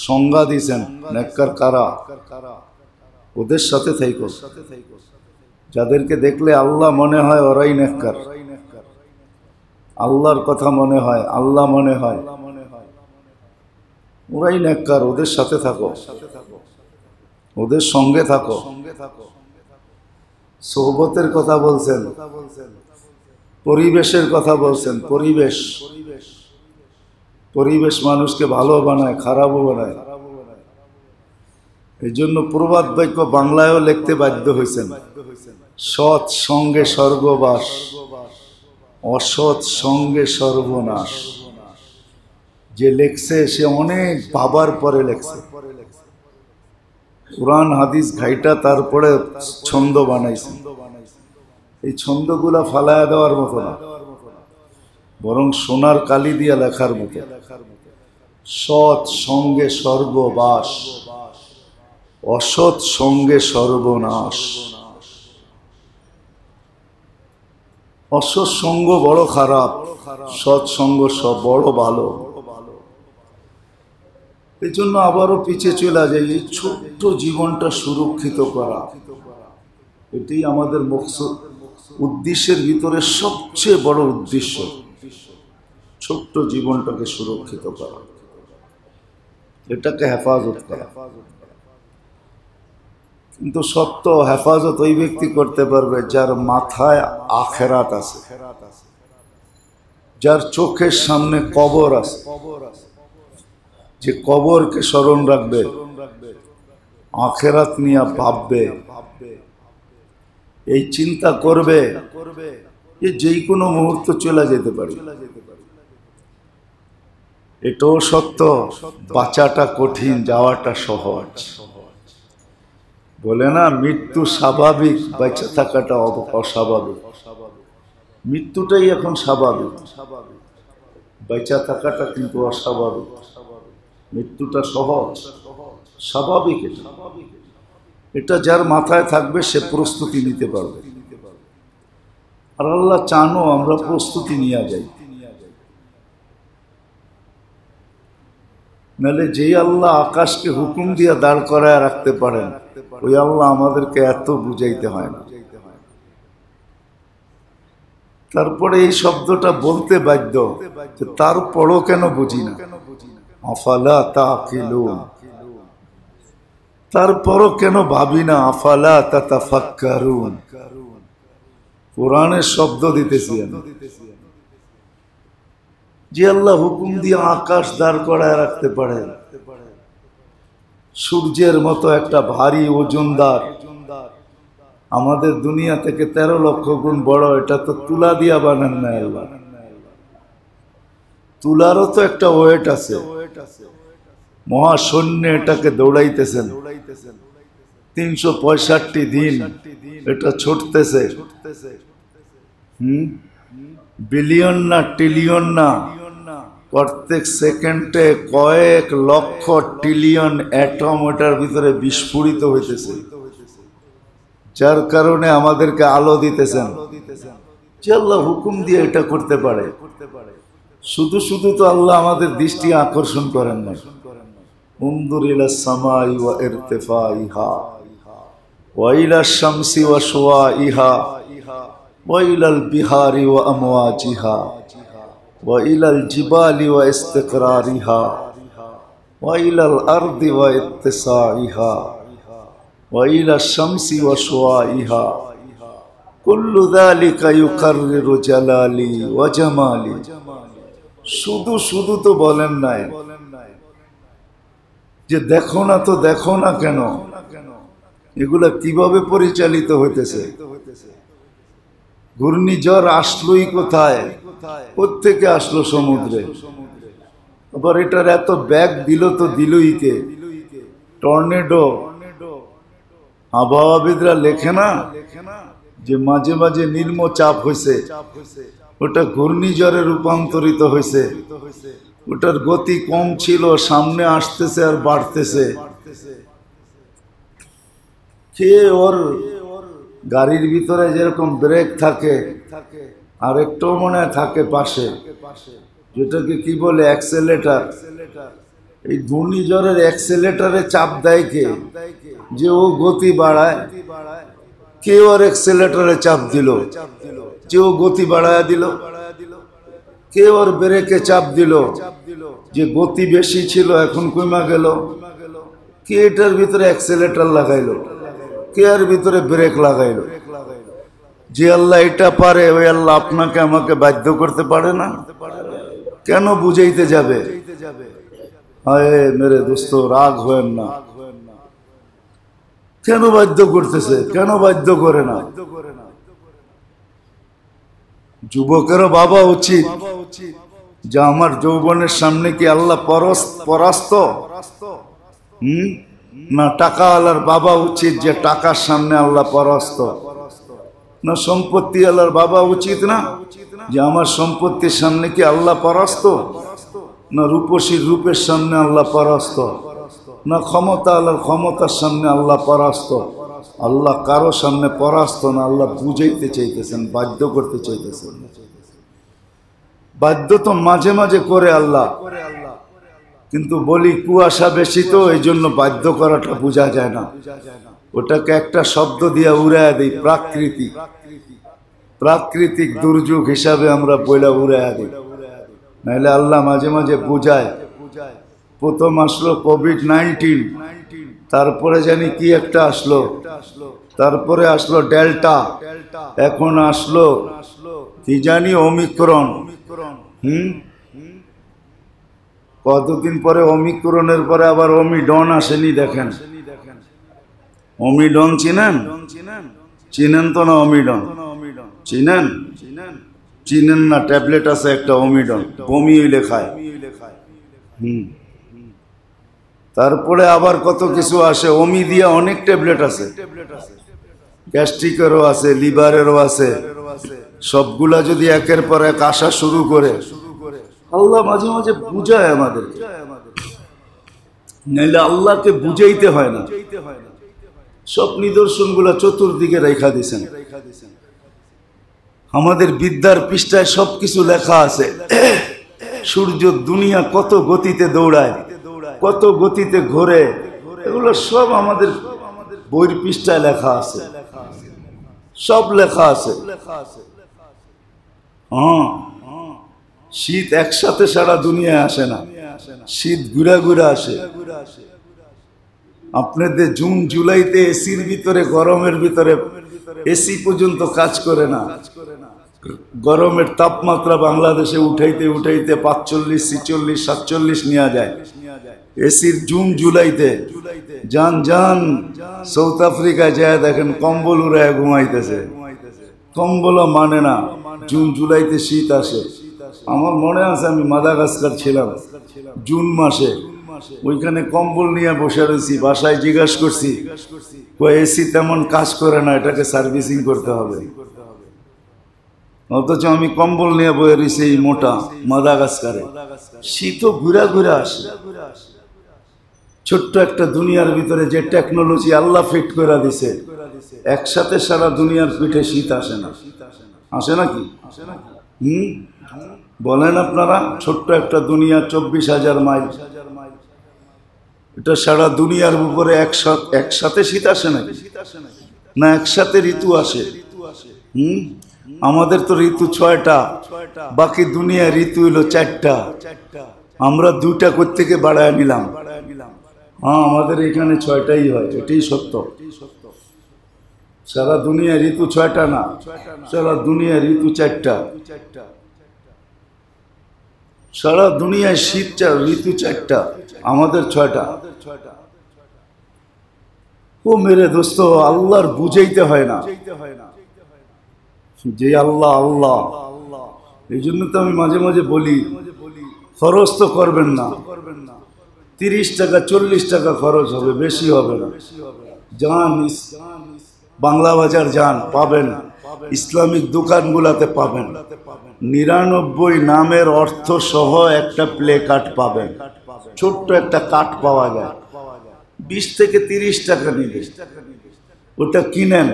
Speaker 1: সংজ্ঞা দিছেন। নেককার কারা? ওদের সাথে থেকো যাদেরকে দেখলে আল্লাহ মনে হয় ওরাই নেককার, আল্লাহর কথা মনে হয়, আল্লাহ মনে হয়, ওরাই নেককার। ওদের সাথে থাকো, ওদের সঙ্গে থাকো। সোহবতের কথা বলছেন, পরিবেশের কথা বলছেন। পরিবেশ মানুষকে ভালো বানায়, খারাপও বানায়। এই জন্য প্রবাদ বাক্য বাংলায়ও লিখতে বাধ্য হয়েছেন, সৎ সঙ্গে স্বর্গবাস, অসৎ সঙ্গে সর্বনাশ। যে লেখছে সে অনেক ভাবার পরে লেখছে। কুরআন হাদিস ঘাইটা তারপরে ছন্দ বানাইছে। এই ছন্দগুলা ফালায়া দেওয়ার মতো না, বরং সোনার কালি দিয়া লেখার মতো। সৎ সঙ্গে স্বর্গবাস, অসৎ সঙ্গে সর্বনাশ। অসৎসঙ্গ বড় খারাপ, সৎসঙ্গ সব বড় ভালো। এই জন্য আবারও পিছিয়ে চলে যায়। এই ছোট্ট জীবনটা সুরক্ষিত করা, এটাই আমাদের মকসুদ, উদ্দেশ্যের ভিতরে সবচেয়ে বড় উদ্দেশ্য, ছোট্ট জীবনটাকে সুরক্ষিত করা, এটাকে হেফাজত করা। কিন্তু সত্য হেফাজত ওই ব্যক্তি করতে পারবে যার মাথায় আখেরাত আছে, যার চোখের সামনে কবর আছে, যে কবরকে স্মরণ রাখবে, আখেরাত নিয়ে ভাববে, এই চিন্তা করবে যে যেই কোনো মুহূর্ত চলে যেতে পারে। এটাও সত্য, বাঁচাটা কঠিন, যাওয়াটা সহজ। বলে না মৃত্যু স্বাভাবিক, বেঁচে থাকাটা অস্বাভাবিক। মৃত্যুটাই এখন স্বাভাবিক, বেঁচে থাকাটা কিন্তু অস্বাভাবিক। মৃত্যুটা সহজ, স্বাভাবিক। এটা যার মাথায় থাকবে সে প্রস্তুতি নিতে পারবে। আর আল্লাহ চানো আমরা প্রস্তুতি নিয়ে যাই। নাহলে যেই আল্লাহ আকাশকে হুকুম দিয়ে দাঁড় করায় রাখতে পারেন, ওই আল্লাহ আমাদেরকে এত বুঝাইতে হয় না। তারপরে এই শব্দটা বলতে বাধ্য, তারপরও কেন বুঝি না, আফালা তাকিলুন, তারপরও কেন ভাবি না, আফালা তাতাফাক্কারুন। কোরআনের শব্দ দিতেছি আমি, যে আল্লাহ হুকুম দিয়ে আকাশ দাঁড় করায় রাখতে পারে, সূর্যের মতো একটা ভারী ওজনদার, আমাদের দুনিয়া থেকে 13 লক্ষ গুণ বড়, এটা তো তুলা দিয়া বানান না আল্লাহ। তুলারও তো একটা ওয়েট আছে। মহাশূন্যে এটাকে দৌড়াইতেছেন, 365 দিন এটা ছুটতেছে। বিলিয়ন না ট্রিলিয়ন না, প্রত্যেক সেকেন্ডে কয়েক লক্ষ ট্রিলিয়ন অ্যাটম ওটার ভিতরে বিস্ফোরিত হইতেছে, যার কারণে আমাদেরকে আলো দিতেছেন। যে আল্লাহ হুকুম দিয়ে এটা করতে পারে, শুধু শুধু তো আল্লাহ আমাদের দৃষ্টি আকর্ষণ করেন না। উনজুর ইলাস সামাই ওয়া ইরতিফাইহা ওয়া ইলাশ শামসি ওয়া শুওয়াইহা ওয়া ইলাল বিহারি ওয়া আমওয়াজিহা ওয়া ইলাল জিবালি ওয়া ইস্তিকরারিহা ওয়া ইলাল আরদি ওয়া ইত্তিসাইহা ওয়া ইলাশ শামসি ওয়া শুওয়াইহা কুল্লু যালিকা ইউকাররিরু জালালি ওয়া জামালি। শুধু শুধু তো বলেন নাই যে দেখো না, তো দেখো না কেন, এগুলা কিভাবে পরিচালিত হইতেছে। ঘূর্ণিঝড় আসলোই কোথায়, কোত্থেকে আসলো সমুদ্রে, আবার এটার এত ব্যাগ দিল তো দিলই কে। টর্নেডো, আবহাওয়াবিদরা লেখে না যে মাঝে মাঝে নিম্নচাপ হয়েছে, ওটা ঘূর্ণিঝড়ে রূপান্তরিত হয়েছে। ওটার গতি কম ছিল, সামনে আসতেছে আর বাড়তেছে। কে ওর গাড়ির ভিতরে যেরকম ব্রেক থাকে, আর একটু মনে থাকে পাশে, যেটাকে কি বলে অ্যাক্সেলেটার। এই ঘূর্ণিঝড়ের অ্যাক্সেলেটারে চাপ দেয় কে, যে ও গতি বাড়ায়। কে ওর অ্যাক্সেলেটারে চাপ দিল, যে ও গতি বাড়ায় দিল। কে ওর ব্রেকে চাপ দিল, যে গতি বেশি ছিল এখন কমা গেল। কে এটার ভিতরে অ্যাক্সেলেটার লাগাইলো, কে এর ভিতরে ব্রেক লাগাইলো। যে আল্লাহ এটা পারে, ওই আল্লাহ আপনাকে আমাকে বাধ্য করতে পারে না? কেন বুঝাইতে যাবে? হায় মেরে দোস্ত, রাগ হয়েন না। কেন বাধ্য করতেছে, কেন বাধ্য করে না? যুবকেরও ভাবা উচিত যে আমার যৌবনের সামনে কি আল্লাহ পরাস্ত? না টাকাওয়ালার বাবা উচিত যে টাকার সামনে আল্লাহ পরাস্ত? না সম্পত্তি আল্লাহর বাবা উচিত না যে আমার সম্পত্তির সামনে কি আল্লাহ পরাস্ত? না রূপসীর রূপের সামনে আল্লাহ পরাস্ত? না ক্ষমতা আল্লাহর ক্ষমতার সামনে আল্লাহ পরাস্ত? আল্লাহ কারো সামনে পরাস্ত না, আল্লাহ বুঝাইতে চাইতেছেন, বাধ্য করতে চাইতেছেন। বাধ্য তো মাঝে মাঝে করে আল্লাহ, কিন্তু বলি কুয়াশা বেশি তো এই জন্য বাধ্য করাটা বোঝা যায় না। ওটাকে একটা শব্দ দিয়ে উড়াইয়া দিই, প্রাকৃতিক। প্রাকৃতিক দুর্যোগ হিসাবে আমরা বইলা উড়াইয়া দিই, নাহলে আল্লাহ মাঝে মাঝে বুঝায়। প্রথম আসলো কোভিড-19, তারপরে জানি কি একটা আসলো, তারপরে আসলো ডেল্টা, এখন আসলো কি জানি ওমিক্রন। কতদিন পরে ওমিক্রনের পরে আবার ওমিডন আসেনি, দেখেন। ওমিডন চিনেন? চিনেন তো না ওমিডন? চিনেন? চিনেন না? ট্যাবলেট আছে একটা ওমিডন, বমি হইলে খায়। তারপরে আবার কত কিছু আসে, ওমি দিয়া অনেক ট্যাবলেট আছে, গ্যাস্ট্রিকেরও আছে, লিভারেরও আছে। সবগুলা যদি একের পর এক আসা শুরু করে, আল্লাহ মাঝে মাঝে বুঝায় আমাদের, নাইলে আল্লাহকে বুঝাইতে হয় না। সব নিদর্শনগুলা চতুর্দিকে রেখা দিছেন। আমাদের বিদ্যার পৃষ্ঠায় সবকিছু লেখা আছে। সূর্য দুনিয়া কত গতিতে দৌড়ায়, কত গতিতে ঘোরে, এগুলো সব আমাদের বইয়ের পৃষ্ঠায় লেখা আছে, সব লেখা আছে। হ্যাঁ, শীত একসাথে সারা দুনিয়ায় আসে না, শীত ঘুরা ঘুরা আসে। আপনাদের জুন জুলাইতে এসির ভিতরে, গরমের ভিতরে এসি পর্যন্ত কাজ করে না। গরমের তাপমাত্রা বাংলাদেশে উঠাইতে উঠাইতে 45, 46, 47 নেওয়া যায় এসির জুন জুলাইতে। যান যান সাউথ আফ্রিকায় যায় দেখেন, কম্বল উড়ায় ঘুমাইতেছে, কম্বল মানে না। জুন জুলাইতে শীত আসে। আমার মনে আছে আমি মাদাগাস্কার ছিলাম জুন মাসে, ওইখানে কম্বল নিয়ে বসে রয়েছি। বাসায় জিজ্ঞাসা করছি, এসি তেমন কাজ করে না, এটাকে সার্ভিসিং করতে হবে। অথচ আমি কম্বল নিয়ে বয়ে রয়েছি এই মোটা মাদাগাস্কারে। শীতও ঘুরা ঘুরা আসে। ছোট্ট একটা দুনিয়ার ভিতরে যে টেকনোলজি আল্লাহ ফিট করে দিছে, একসাথে সারা দুনিয়ার পিঠে শীত আসে না। আসে নাকি? বলেন আপনারা, ছোট্ট একটা দুনিয়া, 24,000 মাইল, এটা সারা দুনিয়ার উপরে একসাথে শীত আসে নাকি? না, একসাথে ঋতু আসে। আমাদের তো ঋতু 6টা, বাকি দুনিয়া ঋতু হইল 4টা। আমরা 2টা কোত্থেকে বাড়ায় নিলাম। হ্যাঁ, আমাদের এখানে 6টাই হয়, এটাই সত্য। সারা দুনিয়া ঋতু 6টা না, সারা দুনিয়া ঋতু 4টা। সারা দুনিয়ায় শীত ঋতু 4টা, আমাদের 6টা। ও মেরে দোস্ত, আল্লাহর বুঝাইতে হয় না যে আল্লাহ আল্লাহ। এই জন্য তো আমি মাঝে মাঝে বলি, খরচ তো করবেন না, 30 টাকা 40 টাকা খরচ হবে, বেশি হবে না। যান বাংলা বাজার যান, পাবেন, ইসলামিক দোকানগুলাতে পাবেন, 99 নামের অর্থ সহ একটা প্লে কার্ড পাবেন। ছোট্ট একটা কাঠ পাওয়া যায়, 20 থেকে 30 টাকা নিবে। ওটা কিনেন,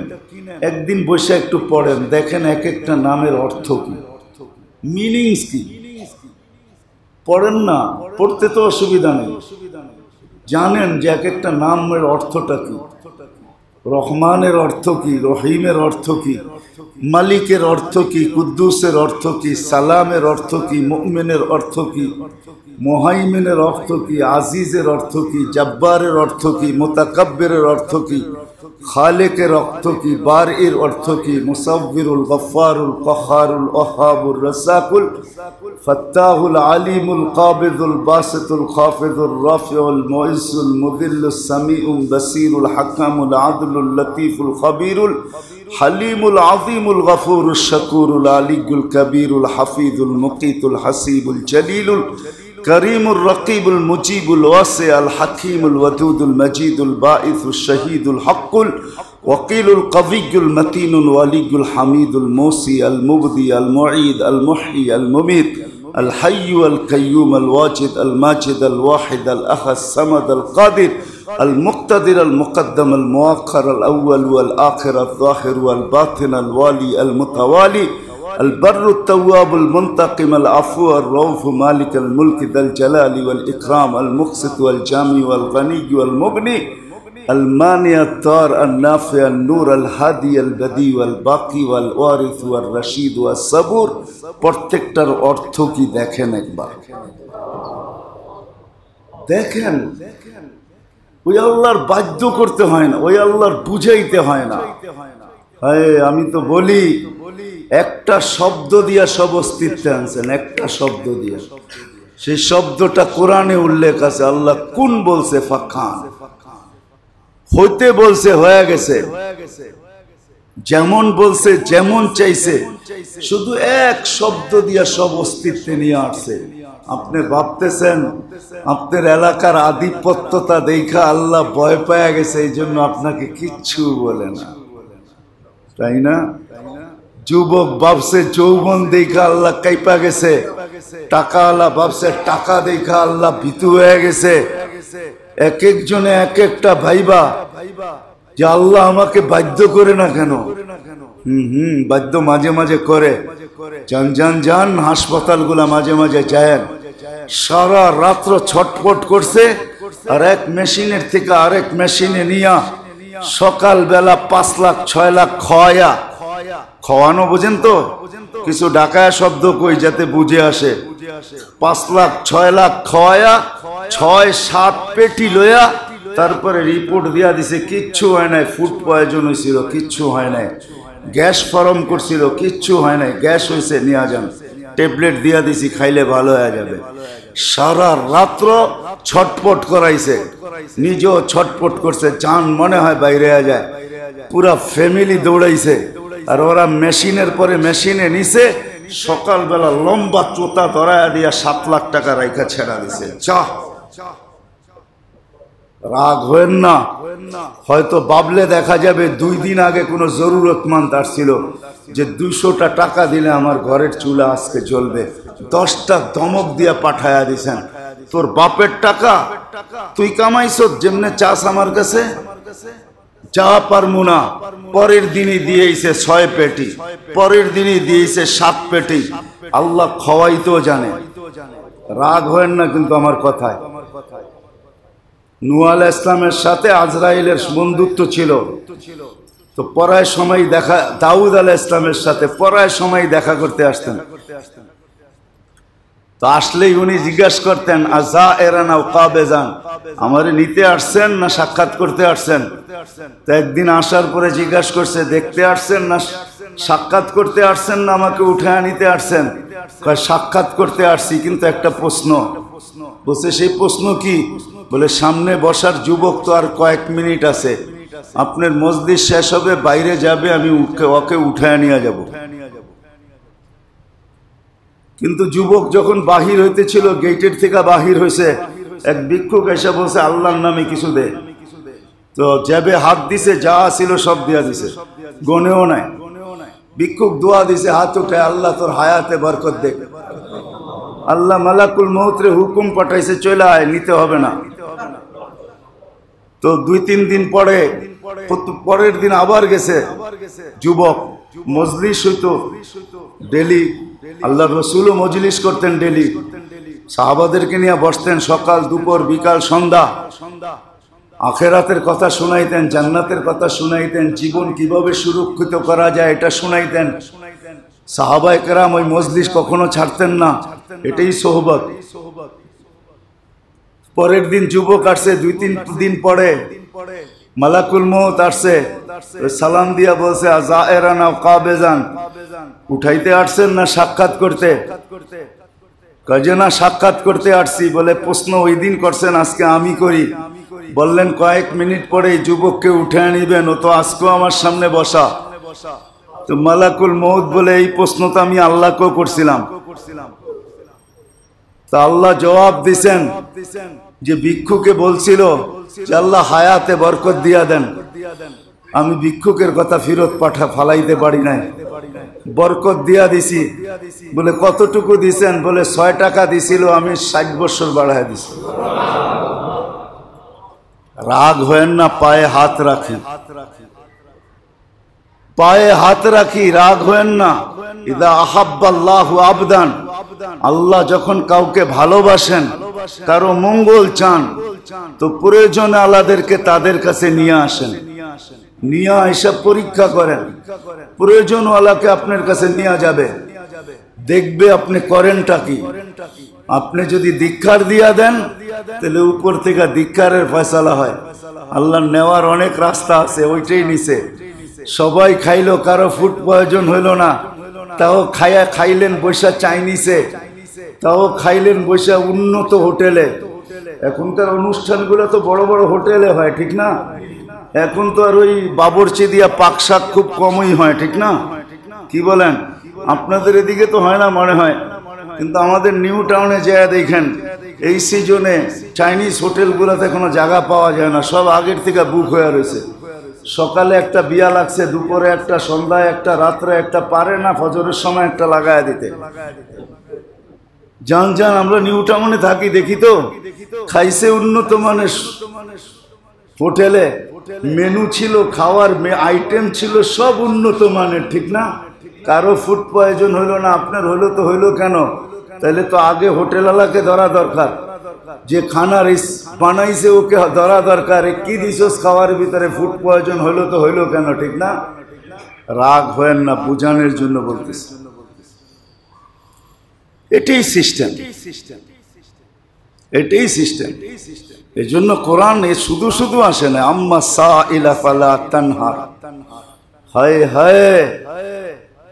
Speaker 1: একদিন বসে একটু পড়েন, দেখেন এক একটা নামের অর্থ কি, মিনিংস কি। পড়েন না, পড়তে তো অসুবিধা নেই, জানেন যে এক একটা নামের অর্থটা কি। রহমানের অর্থ কি, রহিমের অর্থ কি, মালিকের অর্থ কি, কুদ্দুসের অর্থ কি, সালামের অর্থ কি, মুমিনের অর্থ কি, মুহাইমিনের অর্থ কি, আজিজের অর্থ কি, জব্বারের অর্থ কি, মুতাকাব্বিরের অর্থ কি, খালেকের অর্থ কি, বারীর অর্থ কি, মুসাব্বিরুল গফফারুল কহারুল ওয়াহাবুর রাসাকুল ফাত্তাহুল আলিমুল কাবিদুল বাসিতুল খাফিদুর রাফিউল মুইজ্জুল মুযিল্লুস সামিউল বাসীরুল হাকামুল আদলুল লতীফুল খবীরুল হালিমুল আযীমুল গফুরুশ শাকুরুল আলিয়ুল কবীরুল হাফিজুল মুকীতুল হাসিবুল জলিলুল করিমুর রকিবুল মুজিবুল ওয়াসিউল হাকীমুল ওয়াদুদুল মজিদুল বাঈসুশ শহীদুল হকুল ওয়াকিলুল কবিয়ুল মতিনুল ওয়ালিয়ুল হামিদুল মুসি আল মুবদি আল মুঈদ আল মুহয়ি আল মুমীত আল হাইয়্যু আল কাইয়্যুম আল ওয়াজিদ আল মাজিদ আল ওয়াহিদ আল আহাদ সামাদ আল কাদির আল মুক্তাদির আল মুকদ্দম আল মুআক্খার আল আউয়াল ওয়াল আখির আল যাহির ওয়াল বাতিন আল ওয়ালি আল মুতাওয়ালি البر التواب المنتقم العفو الرؤوف مالك الملك ذا الجلال والإكرام المقسط والجامع والغني والمغني المانع الطار النافع النور الهادي البديع والباقي والوارث والرشيد والصبور প্রত্যেকটার অর্থ কি দেখেন একবার দেখেন ওই আল্লাহর বাধ্য করতে হয় না ওই আল্লাহর বুঝাইতে হয় না আমি তো বলি একটা শব্দ দিয়া সব অস্তিত্বে আনছেন একটা শব্দ দিয়া সেই শব্দটা কোরআনে উল্লেখ আছে আল্লাহ কোন বলছে ফাখান হইতে বলছে হয়ে গেছে যেমন বলছে যেমন চাইছে শুধু এক শব্দ দিয়া সব অস্তিত্বে নিয়ে আসছে আপনি ভাবতেছেন আপনার এলাকার আধিপত্যতা দেখা আল্লাহ ভয় পায়া গেছে এই জন্য আপনাকে কিচ্ছু বলে না তাই না যুবক ভাবছে যৌবন দেখা আল্লাহ কাইপা গেছে টাকাওয়ালা ভাবছে টাকা দেখা আল্লাহ ভীতু হয়ে গেছে এক একজনে এক একটা ভাইবা যে আল্লাহ আমাকে বাধ্য করে না কেন বাধ্য মাঝে মাঝে করে যান যান যান হাসপাতাল গুলা মাঝে মাঝে যায় সারা রাত্র ছটফট করছে আর এক মেশিনের থেকে আরেক মেশিনে নিয়া সকাল বেলা 5 লাখ 6 লাখ খাওয়ানো বোঝেন তো কিছু ডাকায় শব্দ কই যাতে বুঝে আসে 5 লাখ 6 লাখ খাওয়ায়া 6-7 পেটি লয়া তারপরে রিপোর্ট দিয়া দিছে কিচ্ছু হয় নাই ফুড পয়জন হয়েছিল কিচ্ছু হয় নাই গ্যাস ফর্ম করছিল কিচ্ছু হয় নাই গ্যাস হয়েছে নিয়ে যান ট্যাবলেট দিয়া দিছি খাইলে ভালো হয়ে যাবে সারা রাত্র ছটপট করাইছে নিজেও ছটপট করছে জান মনে হয় বাইরে যায় পুরা ফ্যামিলি দৌড়াইছে আর ওরা মেশিনের পরে মেশিনে নিছে সকালবেলা লম্বা চোতা ধরায়া দিয়া 7 লাখ টাকা রাইখা ছেড়া দিছে চাহ রাগ হয়েন না হয়তো বাবলে দেখা যাবে 2 দিন আগে কোনো জরুরতমন্দ আসছিল যে 200টা টাকা দিলে আমার ঘরের চুলা আজকে জ্বলবে 10টা ধমক দিয়া পাঠায়া দিছেন তোর বাপের টাকা তুই কামাইছো যেমনে চাস আমার কাছে যা পারমু না পরের দিনই দিয়েছে 6 পেটি পরের দিনই দিয়েছে 7 পেটি আল্লাহ খাওয়াইতেও জানে রাগ হয়েন না কিন্তু আমার কথায় নূহ আলাইহিস সালামের সাথে আজরাইলের বন্ধুত্ব ছিল তো পরায় সময় দেখা দাউদ আলাইহিস সালামের সাথে পরায় সময় দেখা করতে আসতেন তো আসলেই উনি জিজ্ঞাসা করতেন আযায়েরান আও কাবেজান আমারে নিতে আসছেন না সাক্ষাৎ করতে আসছেন তো একদিন আসার পরে জিজ্ঞাসা করছে দেখতে আসছেন না সাক্ষাৎ করতে আসছেন না আমাকে উঠায় নিতে আসছেন কয় সাক্ষাৎ করতে আসছি কিন্তু একটা প্রশ্ন বলছে সেই প্রশ্ন কি বলে সামনে বসার যুবক তো আর কয়েক মিনিট আছে আপনার মজলিস শেষ হবে বাইরে যাবে আমি ওকে উঠায় নিয়ে যাব কিন্তু যুবক যখন বাহির হইতেছিল গেটের থেকে বাহির হয়েছে এক ভিক্ষুক এসে বলছে আল্লাহর নামে কিছু দে তো যাবে হাত দিছে যা ছিল সব দিয়া দিছে গনেও নাই ভিক্ষুক দোয়া দিছে হাত উঠে আল্লাহ তোর হায়াতে বরকত দে আল্লাহ মালাকুল মউতরে হুকুম পাঠাইছে চলে আয় নিতে হবে না তো 2-3 দিন পরে পরের দিন আবার গেছে যুবক মজলিস হইতো ডেলি আল্লাহর রাসূলও মজলিস করতেন ডেলি সাহাবাদেরকে নিয়ে বসতেন সকাল দুপুর বিকাল সন্ধ্যা আখিরাতের কথা শুনাইতেন জান্নাতের কথা শুনাইতেন জীবন কিভাবে সুরক্ষিত করা যায় এটা শুনাইতেন সাহাবায়ে কেরাম ওই মজলিস কখনো ছাড়তেন না এটাই সোহবত পরের দিন যুবক আসছে 2-3 দিন পরে মালাকুল মউত আসছে সালাম দিয়া বলছে আযায়েরান আও কাবেজান উঠাইতে আসছেন না সাক্ষাৎ করতে কয় না সাক্ষাৎ করতে আসছি বলে প্রশ্ন ওই দিন করছেন আজকে আমি করি বললেন কয়েক মিনিট পরে যুবককে উঠায় নিবেন ও তো আজকেও আমার সামনে বসা তো মালাকুল মউত বলে এই প্রশ্ন তো আমি আল্লাহকেও করছিলাম তা আল্লাহ জবাব দিছেন যে ভিক্ষুকে বলছিল যে আল্লাহ হায়াতে বরকত দিয়া দেন আমি ভিক্ষুকের কথা ফেরত ফালাইতে পারি নাই বরকত দিয়া দিছি বলে কতটুকু দিছেন বলে 6 টাকা দিছিল আমি 60 বছর বাড়ায় দিছি রাগ হয়েন না, পায়ে হাত রাখি, পায়ে হাত রাখি, রাগ হয়েন না। ইদা আহাব্বাল্লাহু আবদান, আল্লাহ যখন কাউকে ভালোবাসেন, কারো মঙ্গল চান, তো প্রয়োজনে আল্লাহদেরকে তাদের কাছে নিয়ে আসেন, নিয়ে এসে পরীক্ষা করেন। প্রয়োজন আল্লাহকে আপনার কাছে নিয়ে যাবে, দেখবে আপনি করেনটা কি। আপনি যদি ধিক্কার দিয়া দেন, তাহলে উপর থেকে ধিক্কারের ফয়সালা হয়। আল্লাহ নেওয়ার অনেক রাস্তা আছে, ওইটাই নিছে। সবাই খাইলো, কারো ফুড প্রয়োজন হইল না, তাও খাইলেন বৈশা চাইনিসে, তাও খাইলেন বৈশা উন্নত হোটেলে। এখনকার অনুষ্ঠানগুলো তো বড় বড় হোটেলে হয়, ঠিক না? এখন তো আর ওই বাবরচি দিয়া পাক শাক খুব কমই হয়, ঠিক না? কি বলেন? আপনাদের এদিকে তো হয় না মনে হয়, কিন্তু আমাদের নিউ টাউনে যায় দেখেন, এই সিজনে চাইনিজ হোটেলগুলোতে কোনো জায়গা পাওয়া যায় না, সব আগের থেকে বুক হয়ে রয়েছে। সকালে একটা বিয়া লাগছে, দুপুরে একটা, সন্ধ্যায় একটা, রাত্রে একটা, পারে না ফজরের সময় একটা লাগায় দিতে। যান যান, আমরা নিউ টাউনে থাকি, দেখি তো, খাইছে উন্নত মানের হোটেলে, মেনু ছিল, খাওয়ার আইটেম ছিল সব উন্নত মানের, ঠিক না? কারো ফুড প্রয়োজন হইল না, আপনার হইলো তো হইলো কেন? তাহলে তো আগে হোটেলওয়ালাকে ধরা দরকার, যে খানা বানাইছে ওকে ধরা দরকার, কি দিছস খাওয়ার ভিতরে, ফুড প্রয়োজন হইলো তো হইলো কেন, ঠিক না? রাগ হয়েন না, বুঝানোর জন্য বলতেছি। এটাই সিস্টেম, এটাই সিস্টেম। এই জন্য কোরআন এ শুধু শুধু আসে না, আম্মা সাইলা ফালা তানহার। হায় হায়,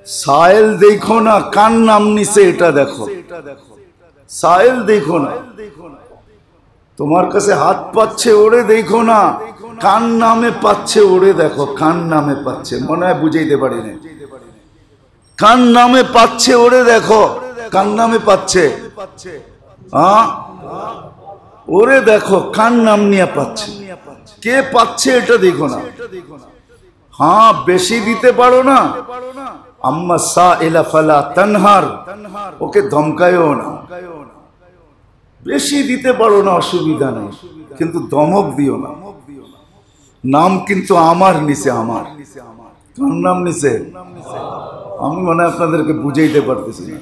Speaker 1: সাইল দেখো না, কান নাম নিছে, এটা দেখো। সাইল দেখো না, তোমার কাছে হাত পাচ্ছে ওরে দেখো না, কান নামে পাচ্ছে ওরে দেখো, কান নামে পাচ্ছে, মনে হয় বুঝাইতে পারি না। কান নামে পাচ্ছে ওরে দেখো, কান নামে পাচ্ছে, হ্যাঁ ওরে দেখো, কান নাম নিয়ে পাচ্ছে। কে পাচ্ছে এটা দেখো না। হ্যাঁ, বেশি দিতে পারো না, আম্মা সাইলা ফালা তানহার, ওকে ধমকায়ও না। বেশি দিতে পারো না, অসুবিধা নেই, কিন্তু ধমক দিও না। নাম কিন্তু আমার নিচে, আমার কার নাম নিচে? আমি মনে হয় আপনাদেরকে বুঝাইতে পারতেছি না।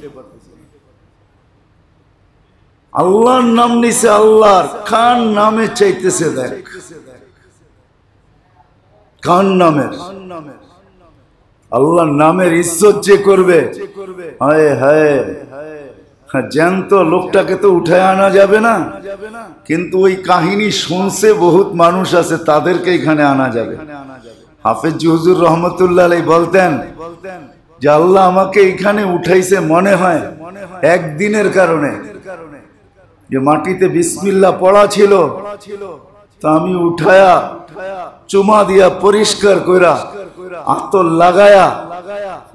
Speaker 1: আল্লাহর নাম নিচে, আল্লাহর কার নামে চাইতেছে, দেখ কার নামের। আল্লাহর নামের ইজ্জত যে করবে, হায় হায়, জ্যান্ত লোকটাকে তো উঠায় আনা যাবে না, কিন্তু ওই কাহিনী শুনছে বহুত মানুষ আছে, তাদেরকে এখানে আনা যাবে। হাফেজ হুজুর রহমতুল্লাহ আলাইহি বলতেন যে আল্লাহ আমাকে এখানে উঠাইছে মনে হয় একদিনের কারণে, যে মাটিতে বিসমিল্লাহ পড়া ছিল, তা আমি উঠায়া চুমা দিয়া পরিষ্কার কইরা আতর লাগায়া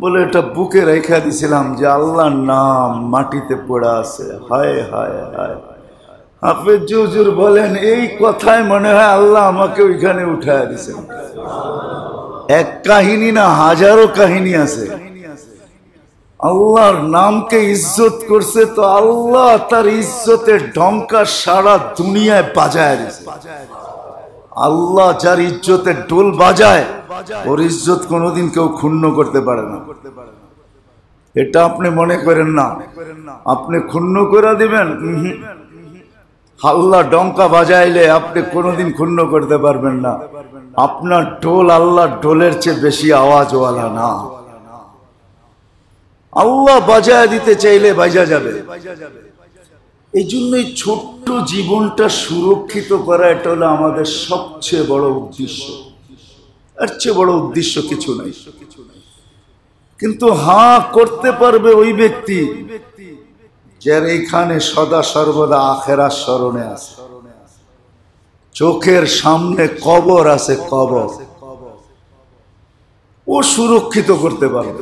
Speaker 1: বলে এটা বুকে রেখা দিছিলাম, যে আল্লাহর নাম মাটিতে পড়া আছে। হায় হায় হায়। হাফেজ হুজুর বলেন এই কথায় মনে হয় আল্লাহ আমাকে ওইখানে উঠায়া দিছেন। এক কাহিনী না, হাজারো কাহিনী আছে। আল্লাহর নামকে ইজ্জত করছে, তো আল্লাহ তার ইজ্জতের ঢঙ্কা সারা দুনিয়ায় বাজায় দিছে। আল্লাহ যার ইজ্জতের ঢোল বাজায়, ওর ইজ্জত কোনোদিন কেউ ক্ষুণ্ণ করতে পারে না। এটা আপনি মনে করেন না আপনি ক্ষুণ্ণ করে দিবেন। আল্লাহ ডঙ্কা বাজাইলে আপনি কোনোদিন ক্ষুণ্ণ করতে পারবেন না। আপনার ঢোল আল্লাহর ঢোলের চেয়ে বেশি আওয়াজওয়ালা না। আল্লাহ বাজায় দিতে চাইলে বাজা যাবে। এই জন্যই ছোট্ট জীবনটা সুরক্ষিত করা, এটা হলো আমাদের সবচেয়ে বড় উদ্দেশ্য। এর চেয়ে বড় উদ্দেশ্য কিছু নাই। কিন্তু হ্যাঁ, করতে পারবে ওই ব্যক্তি যার এইখানে সদা সর্বদা আখেরাত স্মরণে আছে, চোখের সামনে কবর আছে, কবর ও সুরক্ষিত করতে পারবে।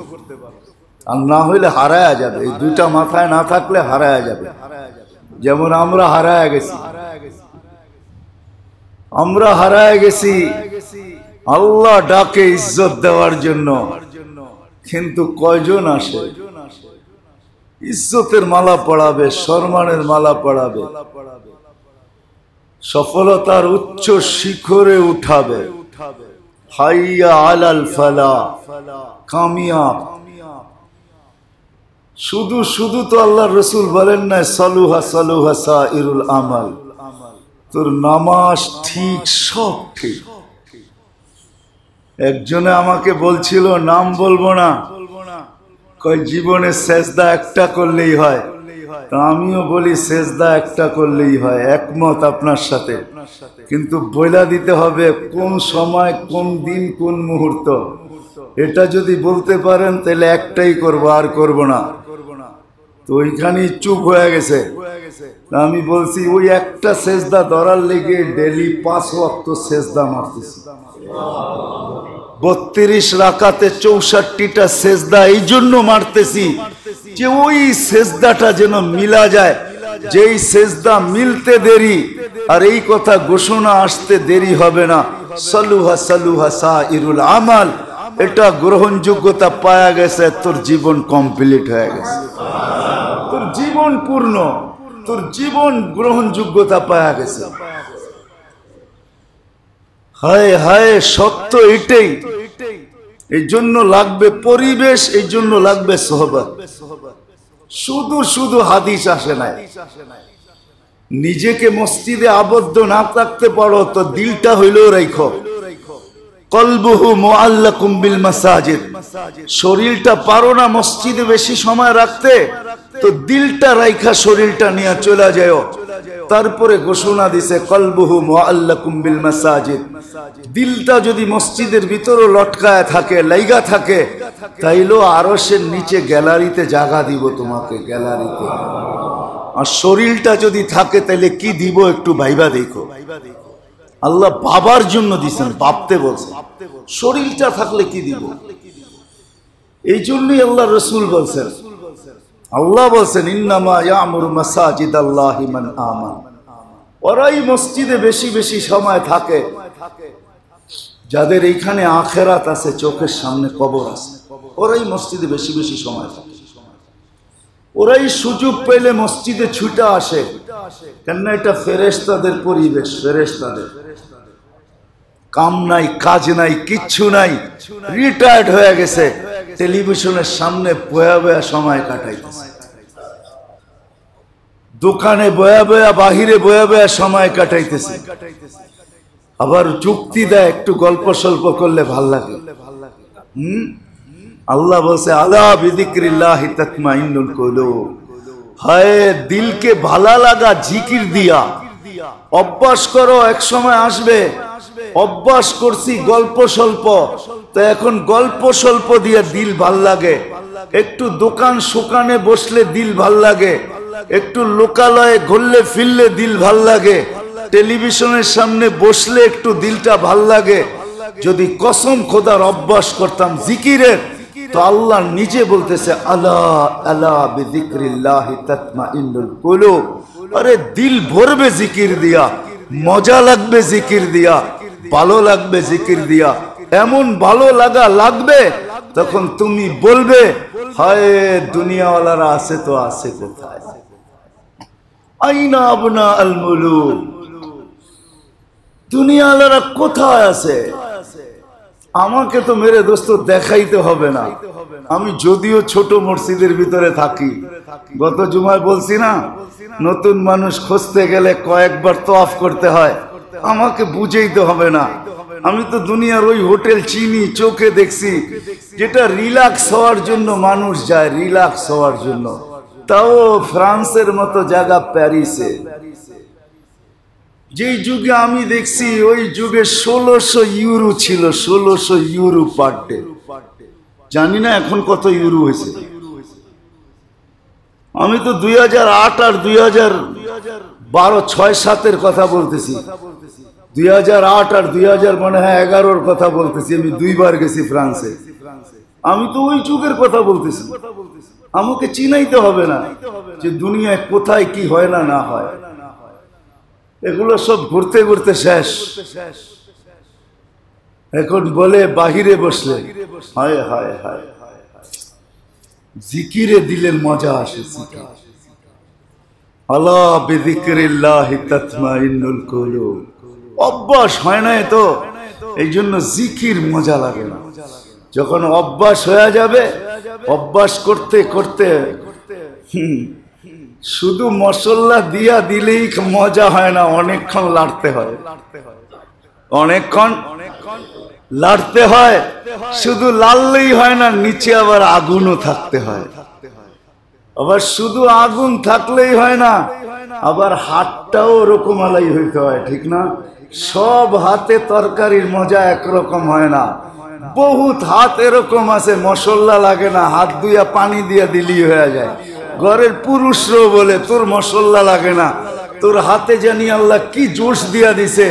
Speaker 1: আর না হইলে হারায়া যাবে। এই দুইটা মাথায় না থাকলে হারায়া যাবে। যেমন আমরা হারায়া গেছি, আমরা হারায়া গেছি আল্লাহ ডাকে ইজ্জত দেওয়ার জন্য, কিন্তু কয়জন আসে ইজ্জতের মালা পড়াবে, সম্মানের মালা পড়াবে? সফলতার উচ্চ শিখরে উঠাবে। হাইয়া আলাল ফালাহ, কামিয়াব। শুধু শুধু তো আল্লাহর রাসূল বলেন না সালুহা সালুহা সাইরুল আমাল, তোর নামাজ ঠিক, সব ঠিক। একজনে আমাকে বলছিল, নাম বলবো না, কয় জীবনে সেজদা একটা করলেই হয়। তা আমিও বলি সেজদা একটা করলেই হয়, একমত আপনার সাথে, কিন্তু বইলা দিতে হবে কোন সময়, কোন দিন, কোন মুহূর্ত। এটা যদি বলতে পারেন তাহলে একটাই করবো, আর করব না। তো ওইখানেই চুপ হয়ে গেছে। আমি বলছি ওই একটা সেজদা ধরার লেগে ডেলি 5 ওয়াক্ত সেজদা মারতেছি। 32 রাকাতে 64টা সেজদা এই জন্য মারতেছি যে ওই সেজদাটা যেন মিলা যায়। যেই সেজদা মিলতে দেরি আর এই কথা ঘোষণা আসতে দেরি হবে না, সালুহা সালুহা সাইরুল আমাল, এটা গ্রহণযোগ্যতা পাওয়া গেছে, তোর জীবন কমপ্লিট হয়ে গেছে, তোর জীবন পূর্ণ, তোর জীবন গ্রহণযোগ্যতা পাওয়া গেছে। হায় হায়, সত্য এটাই। এই জন্য লাগবে পরিবেশ, এই জন্য লাগবে সোহবত। শুধু শুধু হাদিস আসে নাই। নিজেকে মসজিদে আবদ্ধ না থাকতে পারো তো দিলটা হইলেও রাখো। কলবুহু মুআল্লাকুম বিল মাসাজিদ, শরীরটা পারো না মসজিদে বেশি সময় রাখতে, তো দিলটা রাইখা শরীরটা নিয়ে চলে যাও। তারপরে ঘোষণা দিছে কলবুহু মুআল্লাকুম বিল মাসাজিদ, দিলটা যদি মসজিদের ভিতরে লটকায় থাকে, লাইগা থাকে, তাইলো আরশের নিচে গ্যালারিতে জায়গা দিব তোমাকে, গ্যালারিতে। আর শরীরটা যদি থাকে তাইলে কি দিব একটু ভাইবা দেখো। আল্লাহ বাবার জন্য দিছেন, ভাবতে বলছেন। শরীরটা থাকলে কি দিব? এই জন্যই আল্লাহ রাসূল বলছেন, আল্লাহ বলছেন ইন্নামা ইয়ামুরু মাসাজিদাল্লাহি মান আমান, ওরাই মসজিদে বেশি বেশি সময় থাকে যাদের এইখানে আখেরাত আছে, চোখের সামনে কবর আছে, ওরাই মসজিদে বেশি বেশি সময় থাকে। ওরাই সুযোগ পেলে মসজিদে ছুটে আসে, কেননা এটা ফেরেশতাদের পরিবেশ। ফেরেশতাদের কাম নাই, কাজ নাই, কিচ্ছু নাই, রিটায়ার্ড হয়ে গেছে, টেলিভিশনের সামনে বয়া বয়া সময় কাটাইতেছে, দোকানে বয়া বয়া, বাহিরে বয়া বয়া সময় কাটাইতেছে। আবার যুক্তি দেয়, একটু গল্প সল্প করলে ভাল লাগে। আল্লাহ বলছে আলা বিযিকরিল্লাহি তাতমাইন্নুল কুলুব, হায় দিলকে ভালো লাগা জিকির দিয়া অভ্যাস করো, এক সময় আসবে। অভ্যাস করছি গল্প স্বল্প, তো এখন গল্প স্বল্প দিয়ে দিল ভাল লাগে। একটু দোকান সুকানে বসলে দিল ভাল লাগে, একটু লোকালয়ে ঘুরলে ফিরলে দিল ভাল লাগে, টেলিভিশনের সামনে বসলে একটু দিলটা ভাল লাগে। যদি কসম খোদার অভ্যাস করতাম জিকিরের, তো আল্লাহ নিজে বলতেছে আলা আলা বিযিকরিল্লাহি তাতমাইন্নুল কুলুব, আরে দিল ভরবে জিকির দিয়া, মজা লাগবে জিকির দিয়া, ভালো লাগবে জিকির দিয়া। এমন ভালো লাগা লাগবে তখন তুমি বলবে হায় দুনিয়াওয়ালারা আছে তো আছে কোথায়, আইনা আবনা আল মুলুক, দুনিয়াওয়ালারা কোথায় আছে? আমাকে তো মেরে দোস্ত দেখাইতে হবে না। আমি যদিও ছোট মসজিদের ভিতরে থাকি, গত জুমায় বলছি না, নতুন মানুষ খুঁজতে গেলে কয়েকবার তওয়াফ করতে হয়, আমাকে বুঝাইতে হবে না। আমি তো দুনিয়ার ওই হোটেল চিনি, চোখে দেখছি, যেটা রিল্যাক্স হওয়ার জন্য মানুষ যায়, রিল্যাক্স হওয়ার জন্য। তাও ফ্রান্সের মতো জায়গা প্যারিসে, যেই যুগে আমি দেখছি ওই যুগে 1600 ইউরো ছিল, 1600 ইউরো পার ডে। জানি না এখন কত ইউরো হয়েছে। আমি তো 2008 আর 2012, 6-7 কথা বলতেছি। 2008 আর 2011 কথা বলতেছি। আমি 2 বার গেছি ফ্রান্সে। আমি তো ওই যুগের কথা বলতেছি। আমাকে চিনাইতে হবে না যে দুনিয়ায় কোথায় কি হয় না না হয়, এগুলো সব ঘুরতে ঘুরতে শেষ। এখন বলে বাহিরে বসলে হায় হায় হায়, জিকিরে দিলের মজা আসে। আলা বিযিকরিল্লাহি তাতমাইন্নুল কুলুব। অভ্যাস হয় না তো, এই জন্য জিকির মজা লাগে না। যখন অভ্যাস হয়ে যাবে, অভ্যাস করতে করতে শুধু মশলা দিয়া দিলেই মজা হয় না, অনেকক্ষণ লাড়তে হয়, অনেকক্ষণ লাড়তে হয়। শুধু লাড়লেই হয় না, নিচে আবার আগুনও থাকতে হয়। আবার শুধু আগুন থাকলেই হয় না, আবার হাতটাও ওরকম আলাই হইতে হয়, ঠিক না? সব হাতে তরকারির মজা একরকম হয় না। বহুত হাত এরকম আছে মশলা লাগে না, হাত ধুইয়া পানি দিয়া দিলি হয়ে যায়। ঘরের পুরুষরাও বলে তোর মশলা লাগে না, তোর হাতে জানি আল্লাহ কি জোশ দিয়া দিছে,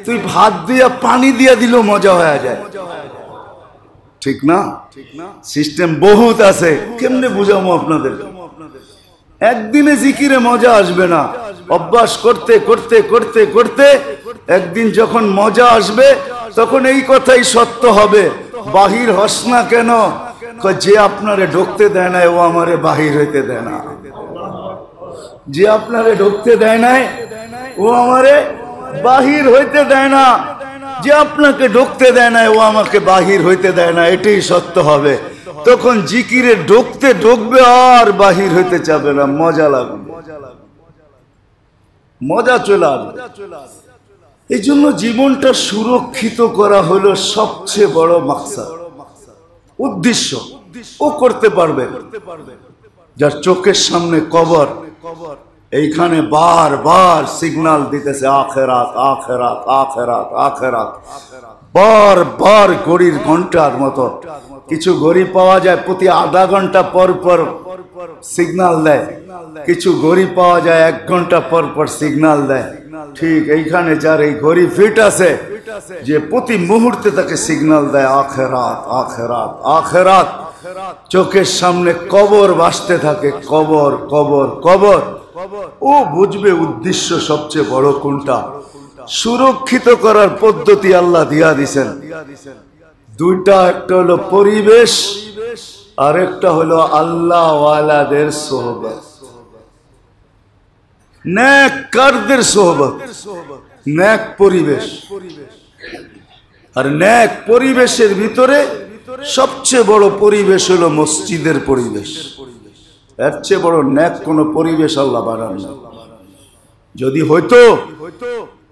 Speaker 1: তুই হাত দিয়া পানি দিয়া দিলেও মজা হয়ে যায়, ঠিক না? সিস্টেম বহুত আছে, কেমনে বুঝাবো আপনাদের? একদিনে জিকিরে মজা আসবে না, অভ্যাস করতে করতে করতে করতে একদিন যখন মজা আসবে, তখন এই কথাই সত্য হবে, বাহির হস না কেন? যে আপনারে ঢুকতে দেয় না, ও আমারে বাহির হইতে দেয় না। যে আপনারে ঢুকতে দেয় নাই, ও আমারে বাহির হইতে দেয় না। যে আপনাকে ঢুকতে দেয় না, ও আমাকে বাহির হইতে দেয় না, এটাই সত্য হবে। তখন জিকিরে ঢুকতে ঢুকবে আর বাহির হইতে চাবে না, মজা লাগবে, মজা চলে আসবে। এই জন্য জীবনটা সুরক্ষিত করা হলো সবচেয়ে বড় মাকসাদ, উদ্দেশ্য। ও করতে পারবে যার চোখের সামনে কবর, এইখানে বারবার সিগন্যাল দিতেছে আখেরাত আখেরাত আখেরাত আখেরাত, বারবার ঘড়ির ঘন্টার মতো। কিছু ঘড়ি পাওয়া যায় প্রতি আধা ঘন্টা পর পর সিগন্যাল দেয়, কিছু ঘড়ি পাওয়া যায় 1 ঘন্টা পর পর সিগন্যাল দেয়। ঠিক এইখানে যার এই ঘড়ি ফিট আছে, যে প্রতি মুহূর্তে তাকে সিগন্যাল দেয় আখেরাত আখেরাত আখেরাত। চোখের সামনে কবর ভাসতে থাকে, কবর কবর কবর। ও বুঝবে উদ্দেশ্য সবচেয়ে বড় কোনটা। সুরক্ষিত করার পদ্ধতি আল্লাহ দিয়া দিছেন দুইটা, একটা হলো পরিবেশ, আর একটা হলো আল্লাহ ওয়ালাদের সোহবত, নেককারদের সোহবত, নেক পরিবেশ। আর নেক পরিবেশের ভিতরে সবচেয়ে বড় পরিবেশ হলো মসজিদের পরিবেশ। এর চেয়ে বড় নেক কোন পরিবেশ আল্লাহ বানান না। যদি হইতো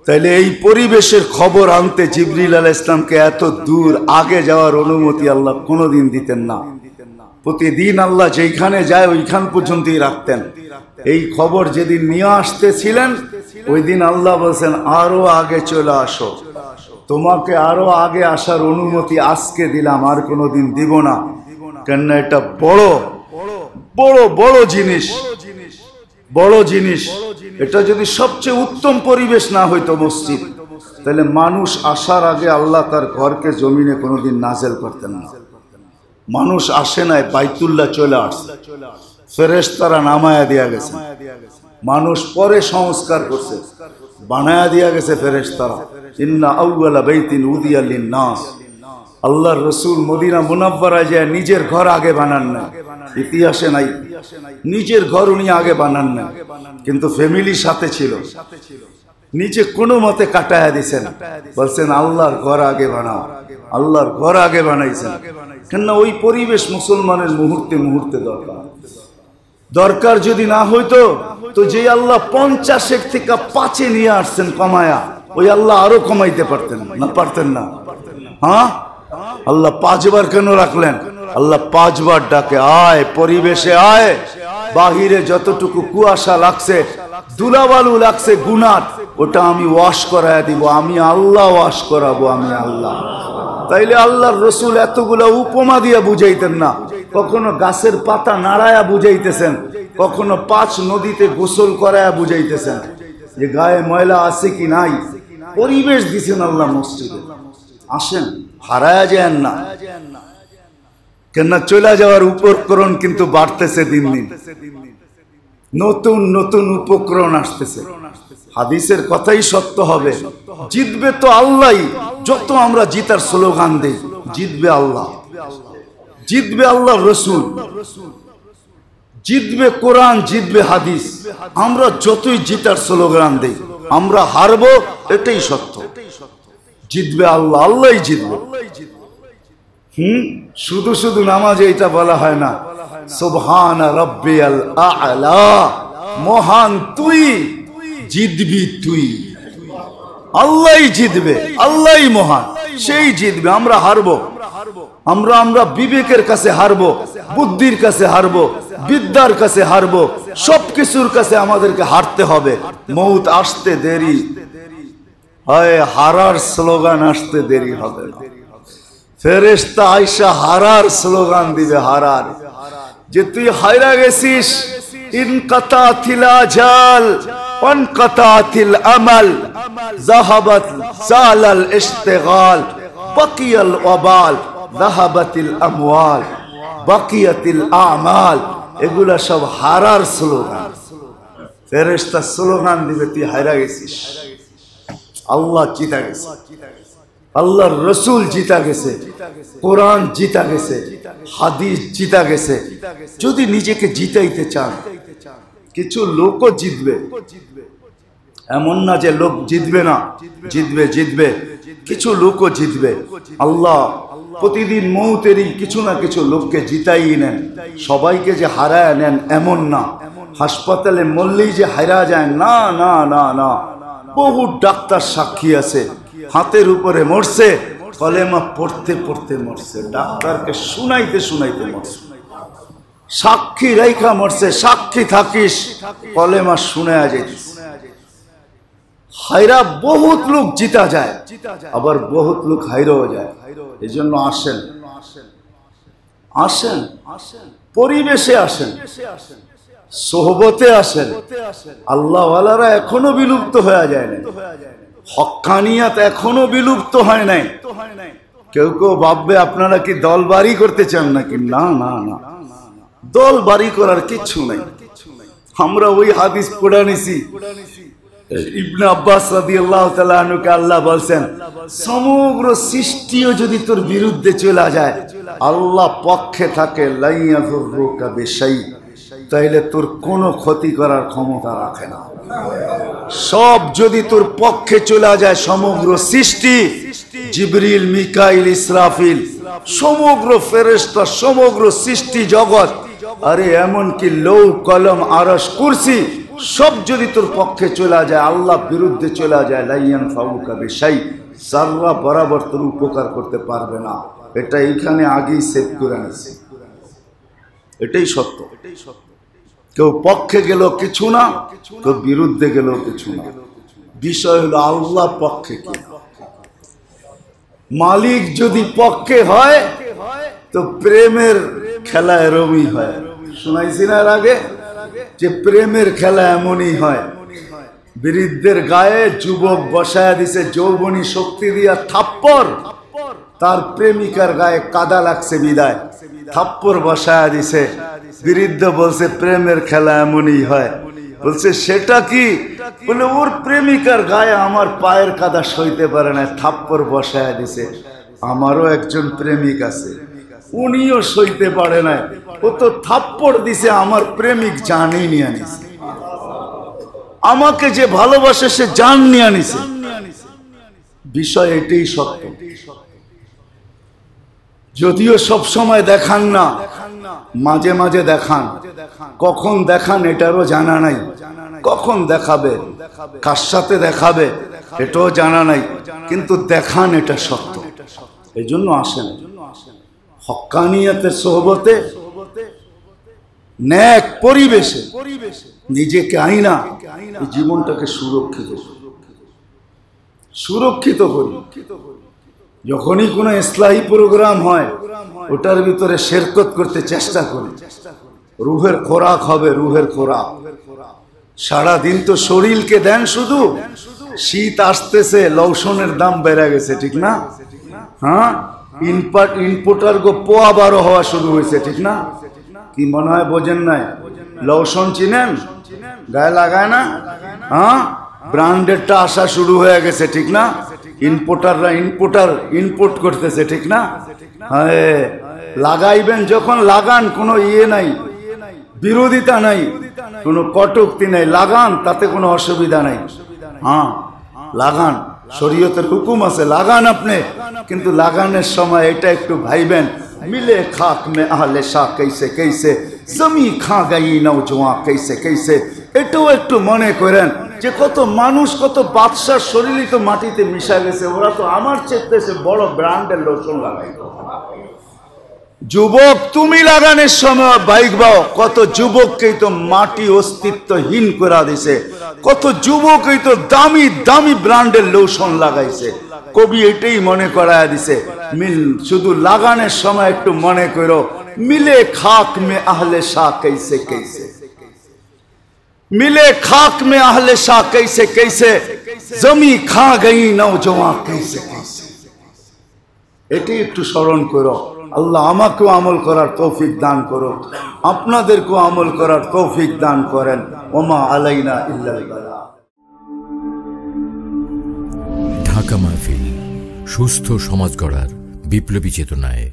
Speaker 1: তাহলে এই পরিবেশের খবর আনতে জিবরিল আলাইহিস সালামকে এত দূর আগে যাওয়ার অনুমতি আল্লাহ কোনোদিন দিতেন না। প্রতিদিন আল্লাহ যেখানে যায় ওইখান পর্যন্তই রাখতেন। এই খবর যেদিন নিয়ে আসতেছিলেন, ওই দিন আল্লাহ বলছেন আরো আগে চলে আসো, তোমাকে আরো আগে আসার অনুমতি আজকে দিলাম, আর কোনোদিন দিব না। কেননা এটা বড় বড় বড় জিনিস, বড় জিনিস। এটা যদি সবচেয়ে উত্তম পরিবেশ না হইতো মসজিদ, তাহলে মানুষ আসার আগে আল্লাহ তার ঘরকে জমিনে কোনোদিন নাজেল করতেন না। মানুষ আসে নাই, বাইতুল্লাহ চলে আসছে, ফেরেশতারা নামায়া দিয়া গেছে, মানুষ পরে সংস্কার করছে, বানায়া দিয়া গেছে ফেরেশতারা। ইন্না আউয়ালা বাইতিন উদিয়া লিন-নাস। আল্লাহর রাসূল মদিনা মুনাওয়ারায় যায় নিজের ঘর আগে বানান না, ইতিহাসে নাই নিজের ঘর উনি আগে বানান না, কিন্তু ফ্যামিলির সাথে ছিল, নিচে কোনো মতে কাটায়া দিছেন, বলছেন আল্লাহর ঘর আগে বানাও, আল্লাহর ঘর আগে বানাইছেন। কেননা ওই পরিবেশ মুসলমানের মুহূর্তে মুহূর্তে দরকার। দরকার যদি না হইতো তো যে আল্লাহ 50 থেকে 5 নিয়ে আসছেন কমায়া, ওই আল্লাহ আরো কমাইতে পারতেন না, পারতেন না? হ্যাঁ, আল্লাহ 5 বার কেন রাখলেন? আল্লাহ 5 বার ডাকে, আয় পরিবেশে আয়। বাহিরে যতটুকু কুয়াশা লাগছে, ধুলাবালু লাগছে গুনাহ, ওটা আমি ওয়াশ করায় দিব, আমি আল্লাহ ওয়াশ করাবো, আমি আল্লাহ। তাইলে আল্লাহর রাসূল এতগুলা উপমা দিয়া বুঝাইতেন না। কখনো গাছের পাতা নাড়ায়া বুঝাইতেছেন, কখনো 5 নদীতে গোসল করায়া বুঝাইতেছেন যে গায়ে ময়লা আছে কি নাই। পরিবেশ দিছেন আল্লাহ মসজিদে। আসেন, হারায়া যান না। কেননা চলে যাওয়ার উপকরণ কিন্তু বাড়তেছে দিন দিন, নতুন নতুন উপকরণ আসতেছে। হাদিসের কথাই সত্য হবে, জিতবে তো আল্লাহই। যত আমরা জিতার স্লোগান দেই, জিতবে আল্লাহ, জিতবে আল্লাহর রাসূল, জিতবে কোরআন, জিতবে হাদিস। আমরা যতই জিতার স্লোগান দেই, আমরা হারবো, এটাই সত্য। জিতবে আল্লাহ, আল্লাহই জিতবে। শুধু শুধু নামাজে এটা বলা হয় না, সুবহানা রাব্বিয়াল আ'লা, মহান তুই, জিতবি তুই। আল্লাহই জিতবে, আল্লাহই মহান, সেই জিতবে। আমরা হারবো, আমরা বিবেকের কাছে হারবো, বুদ্ধির কাছে হারবো, বিদ্যার কাছে হারবো, সবকিছুর কাছে আমাদেরকে হারতে হবে। মৌত আসতে দেরি হয়, হারার স্লোগান আসতে দেরি হবে না। ফেরেশতা আয়েশা হারার স্লোগান দিবে, হারার, যে তুই হায়রা গেছিস। ইনকাতাতিল আজাল ওয়ানকাতাতিল আমাল যাহাবাত জালাল ইশতিগাল বাকিয়াল ওয়াবাল যাহাবাতিল আমওয়াল বাকিয়াতিল আমাল। এগুলা সব হারার স্লোগান। ফেরেশতা স্লোগান দিবে, তুই হায়রা গেছিস। আল্লাহ জিতা গেছে, আল্লাহর রসুল জিতা গেছে, কোরআন জিতা গেছে, হাদিস জিতা গেছে। যদি নিজেকে জিতাইতে চান, কিছু লোকও জিতবে, এমন না যে লোক জিতবে না, জিতবে, জিতবে, কিছু লোকও জিতবে। আল্লাহ প্রতিদিন মৌতেরই কিছু না কিছু লোককে জিতাই নেন। সবাইকে যে হারায় নেন এমন না, হাসপাতালে মরলেই যে হারা যায় না, না, না, না। বহু ডাক্তার সাক্ষী আছে, হাতের উপরে মরছে, কলেমা পড়তে পড়তে মরছে, ডাক্তারকে শুনাইতে শুনাইতে মরছে। সাক্ষী রেখা মরছে, সাক্ষী থাকিস, কলেমা শুনে যাইতিস। হায়রা বহুত লোক জিতা যায়, আবার বহুত লোক হাইরাও যায়। এই জন্য আসেন, আসেন, পরিবেশে আসেন, সোহবতে আসেন। আল্লাহওয়ালারা এখনো বিলুপ্ত হয়ে যায় না, হক্কানিয়াত এখনো বিলুপ্ত হয় নাই। কেউ কেউ ভাববে আপনারা কি দল বাড়ি করতে চান নাকি? না, না, না, দল বাড়ি করার কিচ্ছু নাই। আমরা ওই হাদিস পড়ে নিছি, ইবনে আব্বাস রাদিয়াল্লাহু তাআলা আনহুকে আল্লাহ বলছেন, সমগ্র সৃষ্টিও যদি তোর বিরুদ্ধে চলে যায়, আল্লাহ পক্ষে থাকে, লা ইয়াযুররুকা বিশাই, তাইলে তোর কোনো ক্ষতি করার ক্ষমতা রাখে না। সব যদি তোর পক্ষে চলে যায়, সমগ্র সৃষ্টি, জিবরিল, মিকাইল, ইসরাফিল, সমগ্র ফেরেশতা, সমগ্র সৃষ্টি জগৎ, আরে এমনকি লৌ কলম আরশ কুরসি, সব যদি তোর পক্ষে চলে যায়, আল্লাহ বিরুদ্ধে চলে যায়, লা ইয়ানফাউকা বিশাই, যারা বরাবর তোর উপকার করতে পারবে না। এটা এইখানে আগেই সেভ করে নিছে, এটাই সত্য। কেউ পক্ষে গেল কিছু না, কেউ বিরুদ্ধে গেল কিছু না। বিষয় হলো আল্লাহ পক্ষে কি। মালিক যদি পক্ষে হয় তো প্রেমের খেলা এরমই হয়। শুনাইছি না এর আগে যে প্রেমের খেলা এমনই হয়। বৃদ্ধের গায়ে যুবক বসায় দিছে যৌবনী শক্তি দিয়া থাপ্পড়, তার প্রেমিকার গায়ে কাদা লাগছে বিদায়, থাপ্পড় বসায় দিছে। বৃদ্ধ বলছে প্রেমের খেলা এমনই হয়। বলছে সেটা কি? বলে ওর প্রেমিকার গায়ে আমার পায়ের কাদা সইতে পারে না, থাপ্পড় বসায় দিছে। আমারও একজন প্রেমিক আছে, উনিও সইতে পারে না, ও তো থাপ্পড় দিছে, আমার প্রেমিক জানই নিয়ে আনিছে। আমাকে যে ভালোবাসে সে জান নিয়ে আনিছে। বিষয় এটাই সত্য। যদিও সব সময় দেখান না, মাঝে মাঝে দেখান। কখন দেখান এটারও জানা নাই, কখন দেখাবে, কার সাথে দেখাবে এটাও জানা নাই, কিন্তু দেখান, এটা সত্য। এই জন্য আসেন হক্কানিয়াতের সোহবতে, নেক পরিবেশে নিজেকে আইনা এই জীবনটাকে সুরক্ষিত করি। যখনই কোনো ইসলাহি প্রোগ্রাম হয় ওটার ভিতরে শিরকত করতে চেষ্টা করি। রুহের খোরাক হবে, রুহের খোরাক। সারাদিন তো শরীরকে দেন শুধু, শীত আসতেছে, লৌসনের দাম বেড়ে গেছে, ঠিক না? হ্যাঁ, ইনপুটার গো পোয়া 12 হওয়া শুরু হয়েছে, ঠিক না? কি মনে হয় বোঝেন নাই? লৌসন চিনেন? গায়ে লাগায় না? হ্যাঁ, ব্র্যান্ডেডটা আসা শুরু হয়ে গেছে, ঠিক না? ইনপুটাররা ইনপুট করতেছে, ঠিক না? হ্যাঁ, লাগাইবেন যখন লাগান, কোনো ইয়ে নাই, বিরোধিতা নাই, কোনো কটূক্তি নাই, লাগান, তাতে কোনো অসুবিধা নাই। হ্যাঁ লাগান, শরীয়তের হুকুম আছে, লাগান আপনি, কিন্তু লাগানোর সময় এটা একটু ভাইবেন, মিলে খাক মে আহলে শাহ कैसे कैसे জমি খা গই নওজওয়ান कैसे कैसे, এটাও একটু মনে করেন যে কত মানুষ, কত বাদশার শরীরই তো মাটিতে মিশা গেছে, ওরা তো আমার চেয়ে বড় ব্র্যান্ডের লোশন লাগাইতো। যুবক তুমি লাগানোর সময় বাইক বাও, কত যুবককেই তো মাটি অস্তিত্বহীন করে দিছে, কত যুবকই তো দামি দামি ব্র্যান্ডের লোশন লাগাইছে। কবি এটাই মনে করায় দিছে, মিল শুধু লাগানোর সময় একটু মনে করো, মিলে খাক মে আহলে শাহ कैसे कैसे, मिले खाक में आहले शाह कैसे कैसे, जमी खा गई नौजवान कैसे कैसे। এটি একটু স্মরণ করো। আল্লাহ আমাকেও আমল করার তৌফিক দান করো, আপনাদেরকেও আমল করার তৌফিক দান করেন। ওমা আলাইনা ইল্লাল বালাগ।
Speaker 2: ঢাকা মাহফিল, সুস্থ সমাজ গড়ার বিপ্লবী চেতনায়।